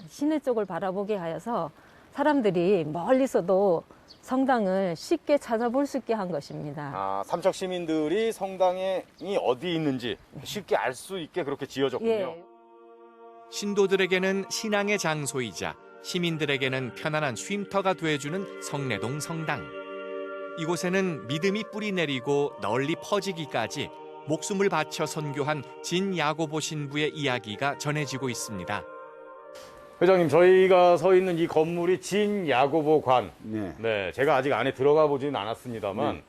시내 쪽을 바라보게 하여서 사람들이 멀리서도 성당을 쉽게 찾아볼 수 있게 한 것입니다. 삼척 시민들이 성당이 어디 있는지 쉽게 알 수 있게 그렇게 지어졌군요. 예. 신도들에게는 신앙의 장소이자 시민들에게는 편안한 쉼터가 돼주는 성내동 성당. 이곳에는 믿음이 뿌리 내리고 널리 퍼지기까지 목숨을 바쳐 선교한 진 야고보 신부의 이야기가 전해지고 있습니다. 회장님, 저희가 서 있는 이 건물이 진 야고보관. 네, 제가 아직 안에 들어가 보지는 않았습니다만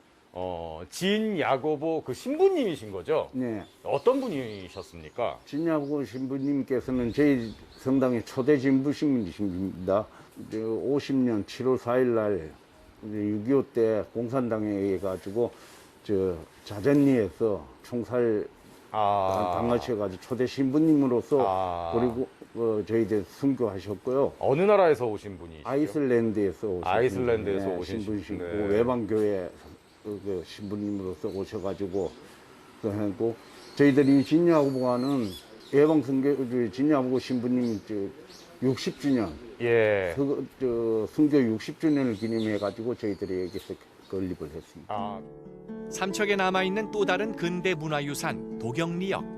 진 야고보 그 신부님이신 거죠? 네. 어떤 분이셨습니까? 진야고보 신부님께서는 저희 성당의 초대 신부님이십니다. 50년 7월 4일 날 6.25 때 공산당에 의해 가지고 자전리에서 총살 당하셔가지고 초대 신부님으로서 그리고 저희들 순교하셨고요. 어느 나라에서 오신 분이시죠? 아이슬란드에서 오신 아이슬란드에서 오신 신부시고 네. 외방교회 그 신부님으로서 오셔가지고 하고 저희들이 진야고보관은 외방선교 진야고보 신부님 60주년 순교 60주년을 기념해가지고 저희들이 여기서 건립을 했습니다. 삼척에 남아있는 또 다른 근대 문화유산 도경리역.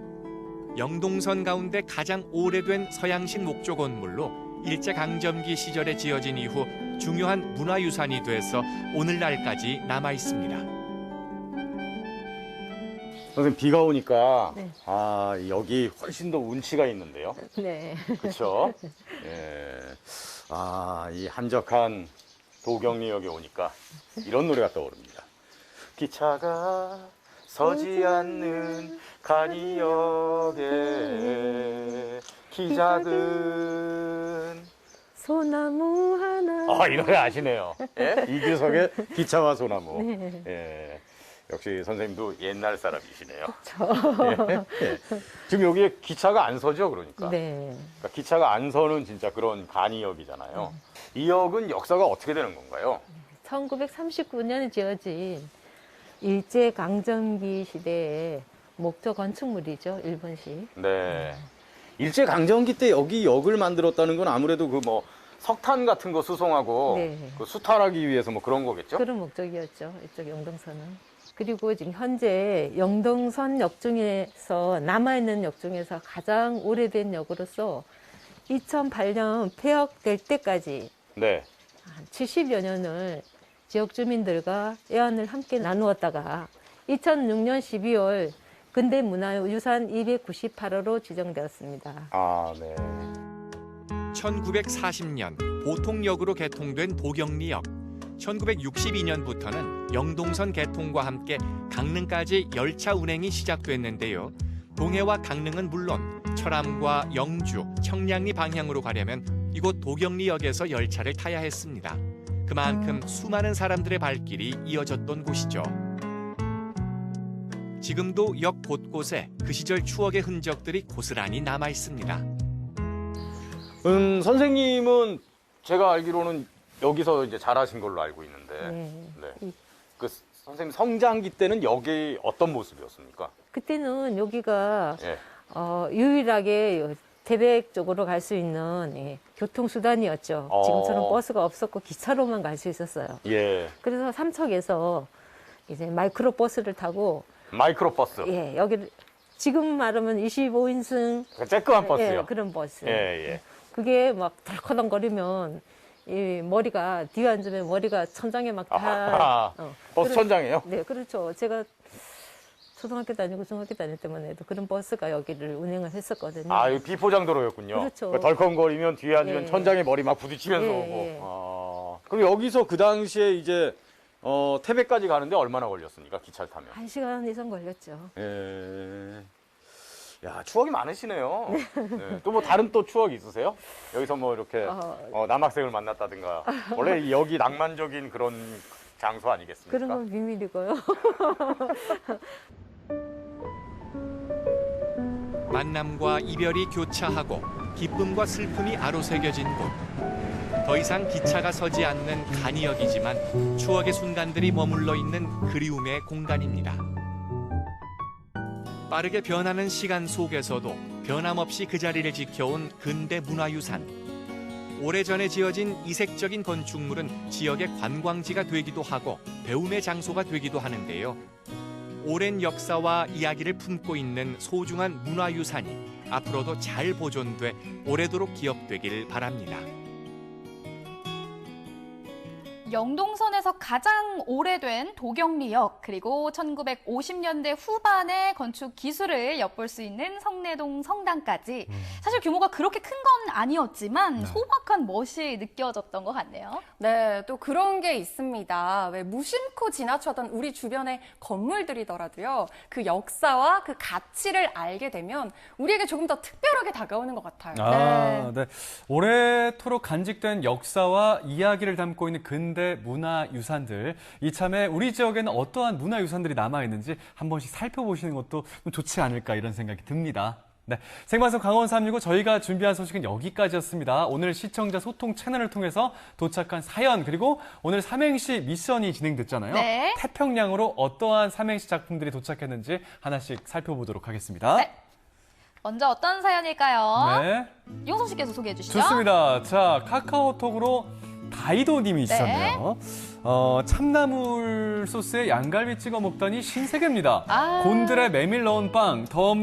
영동선 가운데 가장 오래된 서양식 목조 건물로 일제강점기 시절에 지어진 이후 중요한 문화유산이 돼서 오늘날까지 남아있습니다. 선생님, 비가 오니까 여기 훨씬 더 운치가 있는데요. 네. 그렇죠? 예. 이 한적한 도경리역에 오니까 이런 노래가 떠오릅니다. 기차가 서지 않는 간이역에 키 작은 소나무 하나. 이 노래 아시네요. 예? 이규석의 기차와 소나무. 네. 예. 역시 선생님도 옛날 사람이시네요. 그렇죠. 예. 지금 여기에 기차가 안 서죠, 그러니까. 네. 그러니까 기차가 안 서는 진짜 그런 간이역이잖아요. 이 역은 역사가 어떻게 되는 건가요? 1939년에 지어진 일제강점기 시대의 목조 건축물이죠, 일본식. 네. 일제강점기 때 여기 역을 만들었다는 건 아무래도 그 뭐 석탄 같은 거 수송하고 그 수탈하기 위해서 뭐 그런 거겠죠? 그런 목적이었죠, 이쪽 영동선은. 그리고 지금 현재 영동선 역 중에서 남아있는 역 중에서 가장 오래된 역으로서 2008년 폐역될 때까지 네. 70여 년을 지역 주민들과 애안을 함께 나누었다가 2006년 12월 근대문화유산 298호로 지정되었습니다. 네. 1940년 보통역으로 개통된 도경리역. 1962년부터는 영동선 개통과 함께 강릉까지 열차 운행이 시작됐는데요. 동해와 강릉은 물론 철암과 영주, 청량리 방향으로 가려면 이곳 도경리역에서 열차를 타야 했습니다. 그만큼 수많은 사람들의 발길이 이어졌던 곳이죠. 지금도 역 곳곳에 그 시절 추억의 흔적들이 고스란히 남아 있습니다. 선생님은 제가 알기로는 여기서 이제 자라신 걸로 알고 있는데, 네. 그 선생님 성장기 때는 여기 어떤 모습이었습니까? 그때는 여기가 예. 유일하게 태백 쪽으로 갈 수 있는 교통수단이었죠. 지금처럼 버스가 없었고 기차로만 갈 수 있었어요. 예. 그래서 삼척에서 이제 마이크로 버스를 타고 마이크로 버스. 예, 여기 지금 말하면 25인승 쬐끄만 버스요. 예, 그런 버스. 예, 예. 그게 막 덜커덩거리면 이 머리가 뒤에 앉으면 머리가 천장에 막 다 버스 천장이에요? 네, 그렇죠. 제가 초등학교 다니고 중학교 다닐 때만 해도 그런 버스가 여기를 운행을 했었거든요. 아, 여기 비포장도로였군요. 그렇죠. 덜컹거리면 뒤에 앉으면 예. 천장에 머리 막 부딪히면서 예, 오고. 예. 그럼 여기서 그 당시에 이제 태백까지 가는데 얼마나 걸렸습니까? 기차를 타면? 1시간 이상 걸렸죠. 예. 야, 추억이 많으시네요. 네. 또 뭐 다른 또 추억 있으세요? 여기서 뭐 이렇게 남학생을 만났다든가. 원래 여기 낭만적인 그런 장소 아니겠습니까? 그런 건 비밀이고요. 만남과 이별이 교차하고 기쁨과 슬픔이 아로새겨진 곳. 더 이상 기차가 서지 않는 간이역이지만 추억의 순간들이 머물러 있는 그리움의 공간입니다. 빠르게 변하는 시간 속에서도 변함없이 그 자리를 지켜온 근대 문화유산. 오래전에 지어진 이색적인 건축물은 지역의 관광지가 되기도 하고 배움의 장소가 되기도 하는데요. 오랜 역사와 이야기를 품고 있는 소중한 문화유산이 앞으로도 잘 보존돼 오래도록 기억되길 바랍니다. 영동선에서 가장 오래된 도경리역, 그리고 1950년대 후반의 건축 기술을 엿볼 수 있는 성내동 성당까지 사실 규모가 그렇게 큰 건 아니었지만 소박한 멋이 느껴졌던 것 같네요. 네, 또 그런 게 있습니다. 왜 무심코 지나쳐던 우리 주변의 건물들이더라도요. 그 역사와 그 가치를 알게 되면 우리에게 조금 더 특별하게 다가오는 것 같아요. 네. 오래도록 간직된 역사와 이야기를 담고 있는 근대 문화유산들, 이참에 우리 지역에는 어떠한 문화유산들이 남아있는지 한 번씩 살펴보시는 것도 좋지 않을까 이런 생각이 듭니다. 네, 생방송 강원 365 저희가 준비한 소식은 여기까지였습니다. 오늘 시청자 소통 채널을 통해서 도착한 사연, 그리고 오늘 삼행시 미션이 진행됐잖아요. 네. 태평양으로 어떠한 삼행시 작품들이 도착했는지 하나씩 살펴보도록 하겠습니다. 네. 먼저 어떤 사연일까요? 네. 용성 씨께서 소개해 주시죠. 좋습니다. 자, 카카오톡으로 다이도님이 주셨네요. 참나물 소스에 양갈비 찍어 먹다니 신세계입니다. 곤드레 메밀 넣은 빵, 더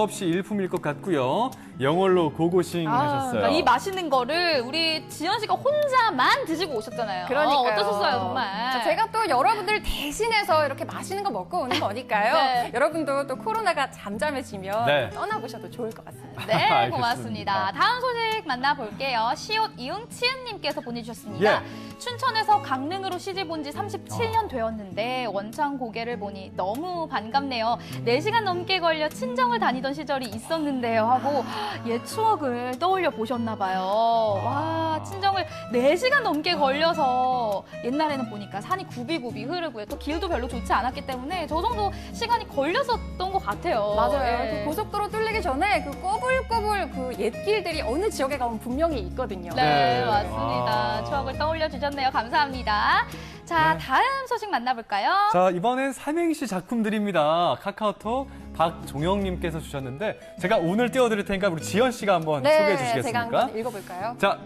없이 일품일 것 같고요. 영월로 고고싱 하셨어요. 그러니까 이 맛있는 거를 우리 지연 씨가 혼자만 드시고 오셨잖아요. 그러니까요. 어떠셨어요, 정말? 제가 또 여러분들 대신해서 이렇게 맛있는 거 먹고 오는 거니까요. 네. 여러분도 또 코로나가 잠잠해지면 네. 떠나보셔도 좋을 것 같습니다. 네, 고맙습니다. 다음 소식 만나볼게요. 시옷 이응 치은님께서 보내주셨습니다. 춘천에서 강릉으로 시집 온 지 37년 되었는데 원창 고개를 보니 너무 반갑네요. 4시간 넘게 걸려 친정을 다니던 시절이 있었는데요 하고 옛 추억을 떠올려 보셨나 봐요. 와, 친정을 4시간 넘게 걸려서 옛날에는 보니까 산이 굽이굽이 흐르고요. 또 길도 별로 좋지 않았기 때문에 저 정도 시간이 걸렸었던 것 같아요. 맞아요. 예. 그 고속도로 뚫리기 전에 그 꼬불꼬불 그 옛길들이 어느 지역에 가면 분명히 있거든요. 네, 맞습니다. 추억을 떠올려 주셨네요. 감사합니다. 자, 다음 소식 만나볼까요? 자, 이번엔 삼행시 작품들입니다. 카카오톡 박종영님께서 주셨는데 제가 오늘 띄워드릴 테니까 우리 지연 씨가 한번 소개해 주시겠습니까? 제가 한번 읽어볼까요? 자,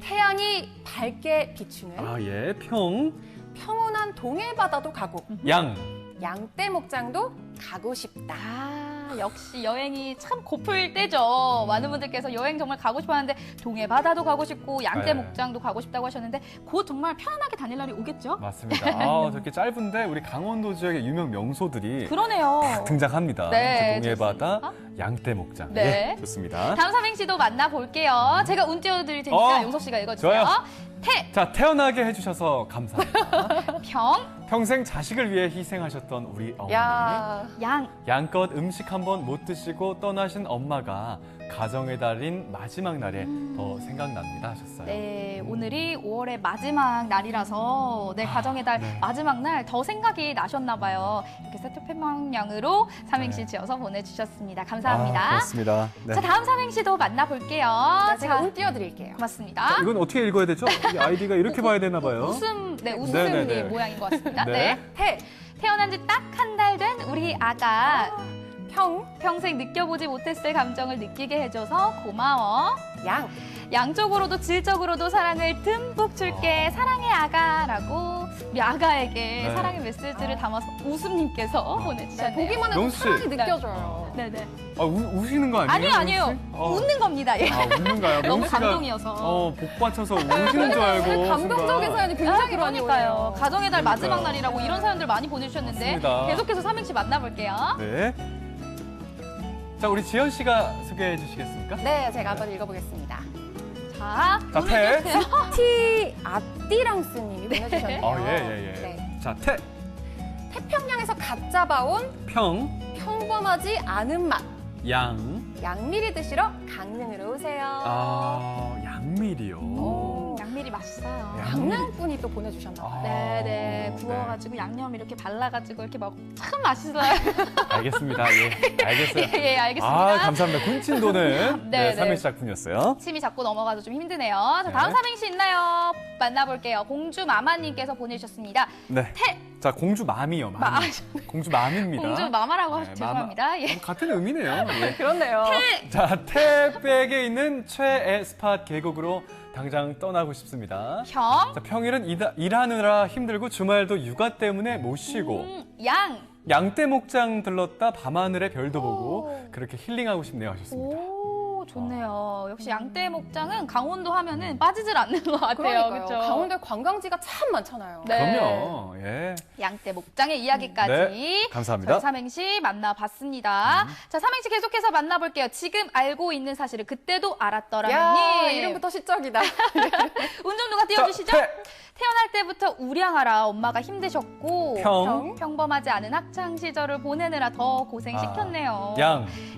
태양이 밝게 비추는 평온한 동해 바다도 가고 양떼 목장도 가고 싶다. 역시 여행이 참 고플 때죠. 많은 분들께서 여행 정말 가고 싶어 하는데 동해 바다도 가고 싶고 양떼 목장도 가고 싶다고 하셨는데 곧 정말 편안하게 다닐 날이 오겠죠? 맞습니다. 저렇게 짧은데 우리 강원도 지역의 유명 명소들이 그러네요. 딱 등장합니다. 네, 동해 바다, 양떼 목장. 네. 좋습니다. 다음 삼행시도 만나볼게요. 제가 운 띄워드릴 테니까 용석 씨가 읽어주세요. 좋아요. 자, 태어나게 해주셔서 감사합니다. 평. 평생 자식을 위해 희생하셨던 우리 어머니. 양. 양껏 음식 한 번 못 드시고 떠나신 엄마가 가정의 달인 마지막 날에 더 생각납니다 하셨어요. 네, 오늘이 5월의 마지막 날이라서 가정의 달 마지막 날 더 생각이 나셨나 봐요. 이렇게 세트 편명량으로 삼행시 지어서 보내주셨습니다. 감사합니다. 고맙습니다. 네. 자, 다음 삼행시도 만나볼게요. 네, 제가 운 띄워드릴게요. 고맙습니다. 자, 이건 어떻게 읽어야 되죠? 이 아이디가 이렇게 봐야 되나 봐요. 웃음님 모양인 것 같습니다. 네. 태어난 지 딱 한 달 된 우리 아가. 평생 느껴보지 못했을 감정을 느끼게 해줘서 고마워. 양쪽으로도 질적으로도 사랑을 듬뿍 줄게. 사랑해 아가라고 우리 아가에게 사랑의 메시지를 담아서 웃음님께서 보내주셨네요. 보기만 해도 명수 씨. 사랑이 느껴져요. 네네. 우시는 거 아니에요? 아니에요. 웃는 겁니다. 예. 웃는가요? 너무 명수 씨가, 감동이어서. 복 받쳐서 우시는 줄 알고. 감동적인 사연이 굉장히 많이 그러니까요. 오네요. 가정의 달 마지막 그러니까요. 날이라고 이런 사연들 많이 보내주셨는데 맞습니다. 계속해서 삼행시 만나볼게요. 네. 자, 우리 지연 씨가 소개해 주시겠습니까? 네, 제가 한번 읽어보겠습니다. 자, 태. 티 아띠랑스님이 보내주셨네요. 예. 네. 자, 태. 태평양에서 갓 잡아온 평범하지 않은 맛. 양미리 드시러 강릉으로 오세요. 양미리요. 양미리 맛있어요. 강릉분이 또 보내주셨나 봐요. 네네. 구워가지고 양념 이렇게 발라가지고 이렇게 먹으면 참 맛있어요. 알겠습니다. 예, 알겠어요. 예, 알겠습니다. 감사합니다. 군친도는 네. 삼행시 작품이었어요. 침이 자꾸 넘어가서 좀 힘드네요. 자, 다음 삼행시 있나요? 만나볼게요. 공주마마님께서 보내주셨습니다. 네. 자, 공주맘이요. 공주맘입니다. 공주마마라고 죄송합니다. 예. 같은 의미네요. 예. 그렇네요. 자, 태백에 있는 최애 스팟 계곡으로 당장 떠나고 싶습니다. 자, 평일은 일하느라 힘들고 주말도 육아 때문에 못 쉬고 양떼 목장 들렀다 밤하늘의 별도 보고 그렇게 힐링하고 싶네요 하셨습니다. 오, 좋네요. 역시 양떼 목장은 강원도 하면은 빠지질 않는 것 같아요. 그러니까요. 그렇죠? 강원도에 관광지가 참 많잖아요. 네. 그럼요. 예. 양떼 목장의 이야기까지 네, 감사합니다. 저희 삼행시 만나봤습니다. 자, 삼행시 계속해서 만나볼게요. 지금 알고 있는 사실을 그때도 알았더라면 이름부터 시적이다. 운 좀 누가 띄워주시죠? 태어날 때부터 우량하라 엄마가 힘드셨고 평범하지 않은 학창 시절을 보내느라 더 고생시켰네요.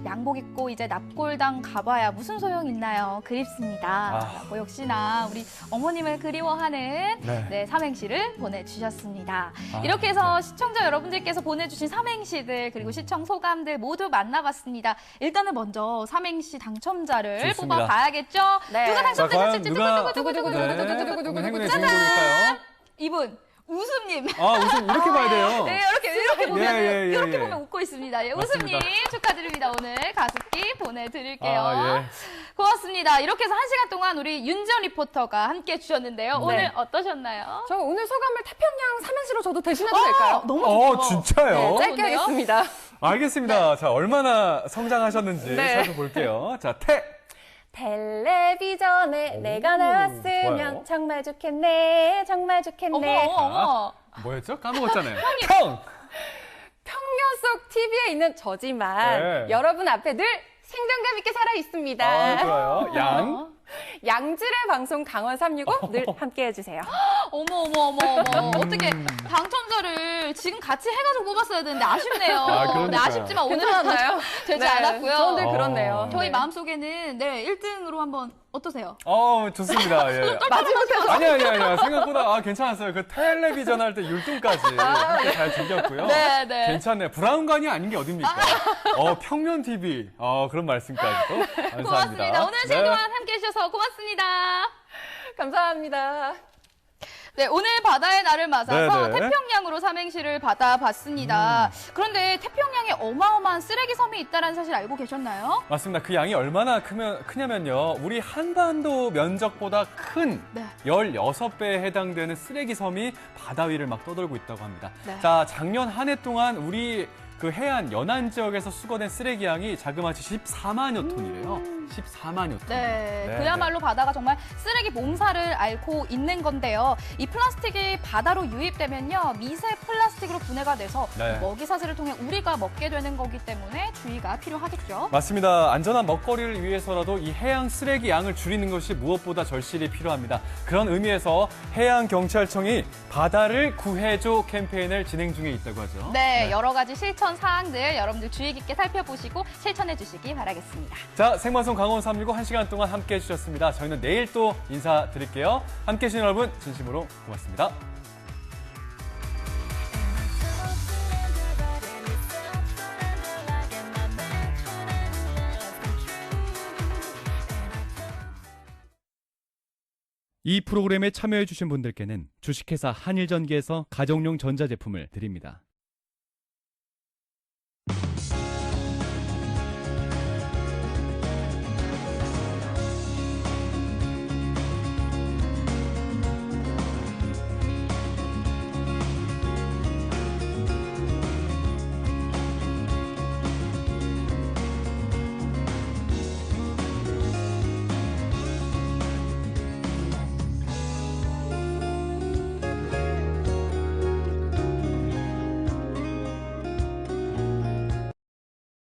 양복 입고 이제 납골당 가봐야 무슨 소용 있나요? 그립습니다. 라고 역시나 우리 어머님을 그리워하는 삼행시를 보내주셨습니다. 이렇게 해서 시청자 여러분들께서 보내주신 삼행시들 그리고 시청 소감들 모두 만나봤습니다. 일단은 먼저 삼행시 당첨자를 뽑아봐야겠죠? 누가 당첨되셨을지 두구두구두구두구두구두구두구두구두구 짜잔! 이분 웃음님. 웃음 이렇게 봐야 돼요. 네, 이렇게 보면 이렇게 예. 보면 웃고 있습니다. 예, 웃음님 축하드립니다. 오늘 가습기 보내드릴게요. 고맙습니다. 이렇게 해서 1시간 동안 우리 윤지연 리포터가 함께 해주셨는데요. 오늘 어떠셨나요? 저 오늘 소감을 태평양 삼행시로 저도 대신해도 될까요? 너무 진짜요? 네, 짧게 하겠습니다. 알겠습니다. 자, 얼마나 성장하셨는지 살펴볼게요. 자, 텔레비전에 내가 나왔으면 좋아요. 정말 좋겠네. 정말 좋겠네. 어머. 뭐였죠? 까먹었잖아요. 평면 속 TV에 있는 저지만 여러분 앞에 늘 생동감 있게 살아 있습니다. 좋아요. 양질의 방송 강원 365 늘 함께 해주세요. 어머. 어떻게 당첨자를 지금 같이 해가지고 뽑았어야 되는데 아쉽네요. 네, 아쉽지만 오늘은 되지 않았고요. 저는 늘 그렇네요. 저희 마음속에는 1등으로 한번 어떠세요? 좋습니다. 예. 마지막에 아니야. 생각보다 괜찮았어요. 그 텔레비전 할 때 율동까지 이렇게 잘 즐겼고요. 네. 괜찮네요. 브라운관이 아닌 게 어딥니까? 평면 TV. 그런 말씀까지 또 감사합니다. 고맙습니다. 오늘 동안 함께 해주셔서 고맙습니다. 감사합니다. 네, 오늘 바다의 날을 맞아서 태평양으로 삼행시를 받아봤습니다. 그런데 태평양에 어마어마한 쓰레기 섬이 있다는 사실 알고 계셨나요? 맞습니다. 그 양이 얼마나 크냐면요. 우리 한반도 면적보다 큰 16배에 해당되는 쓰레기 섬이 바다 위를 막 떠돌고 있다고 합니다. 자, 작년 한 해 동안 우리 그 해안 연안 지역에서 수거된 쓰레기 양이 자그마치 14만여 톤이래요. 14만여 톤. 네, 그야말로 바다가 정말 쓰레기 몸살을 앓고 있는 건데요. 이 플라스틱이 바다로 유입되면요, 미세 플라스틱으로 분해가 돼서 네. 먹이사슬을 통해 우리가 먹게 되는 거기 때문에 주의가 필요하겠죠. 맞습니다. 안전한 먹거리를 위해서라도 이 해양 쓰레기 양을 줄이는 것이 무엇보다 절실히 필요합니다. 그런 의미에서 해양경찰청이 바다를 구해줘 캠페인을 진행 중에 있다고 하죠. 네, 여러 가지 실천 사항들 여러분들 주의 깊게 살펴보시고 실천해 주시기 바라겠습니다. 자, 생방송 강원 365 1시간 동안 함께해 주셨습니다. 저희는 내일 또 인사드릴게요. 함께해 주신 여러분 진심으로 고맙습니다. 이 프로그램에 참여해 주신 분들께는 주식회사 한일전기에서 가정용 전자제품을 드립니다.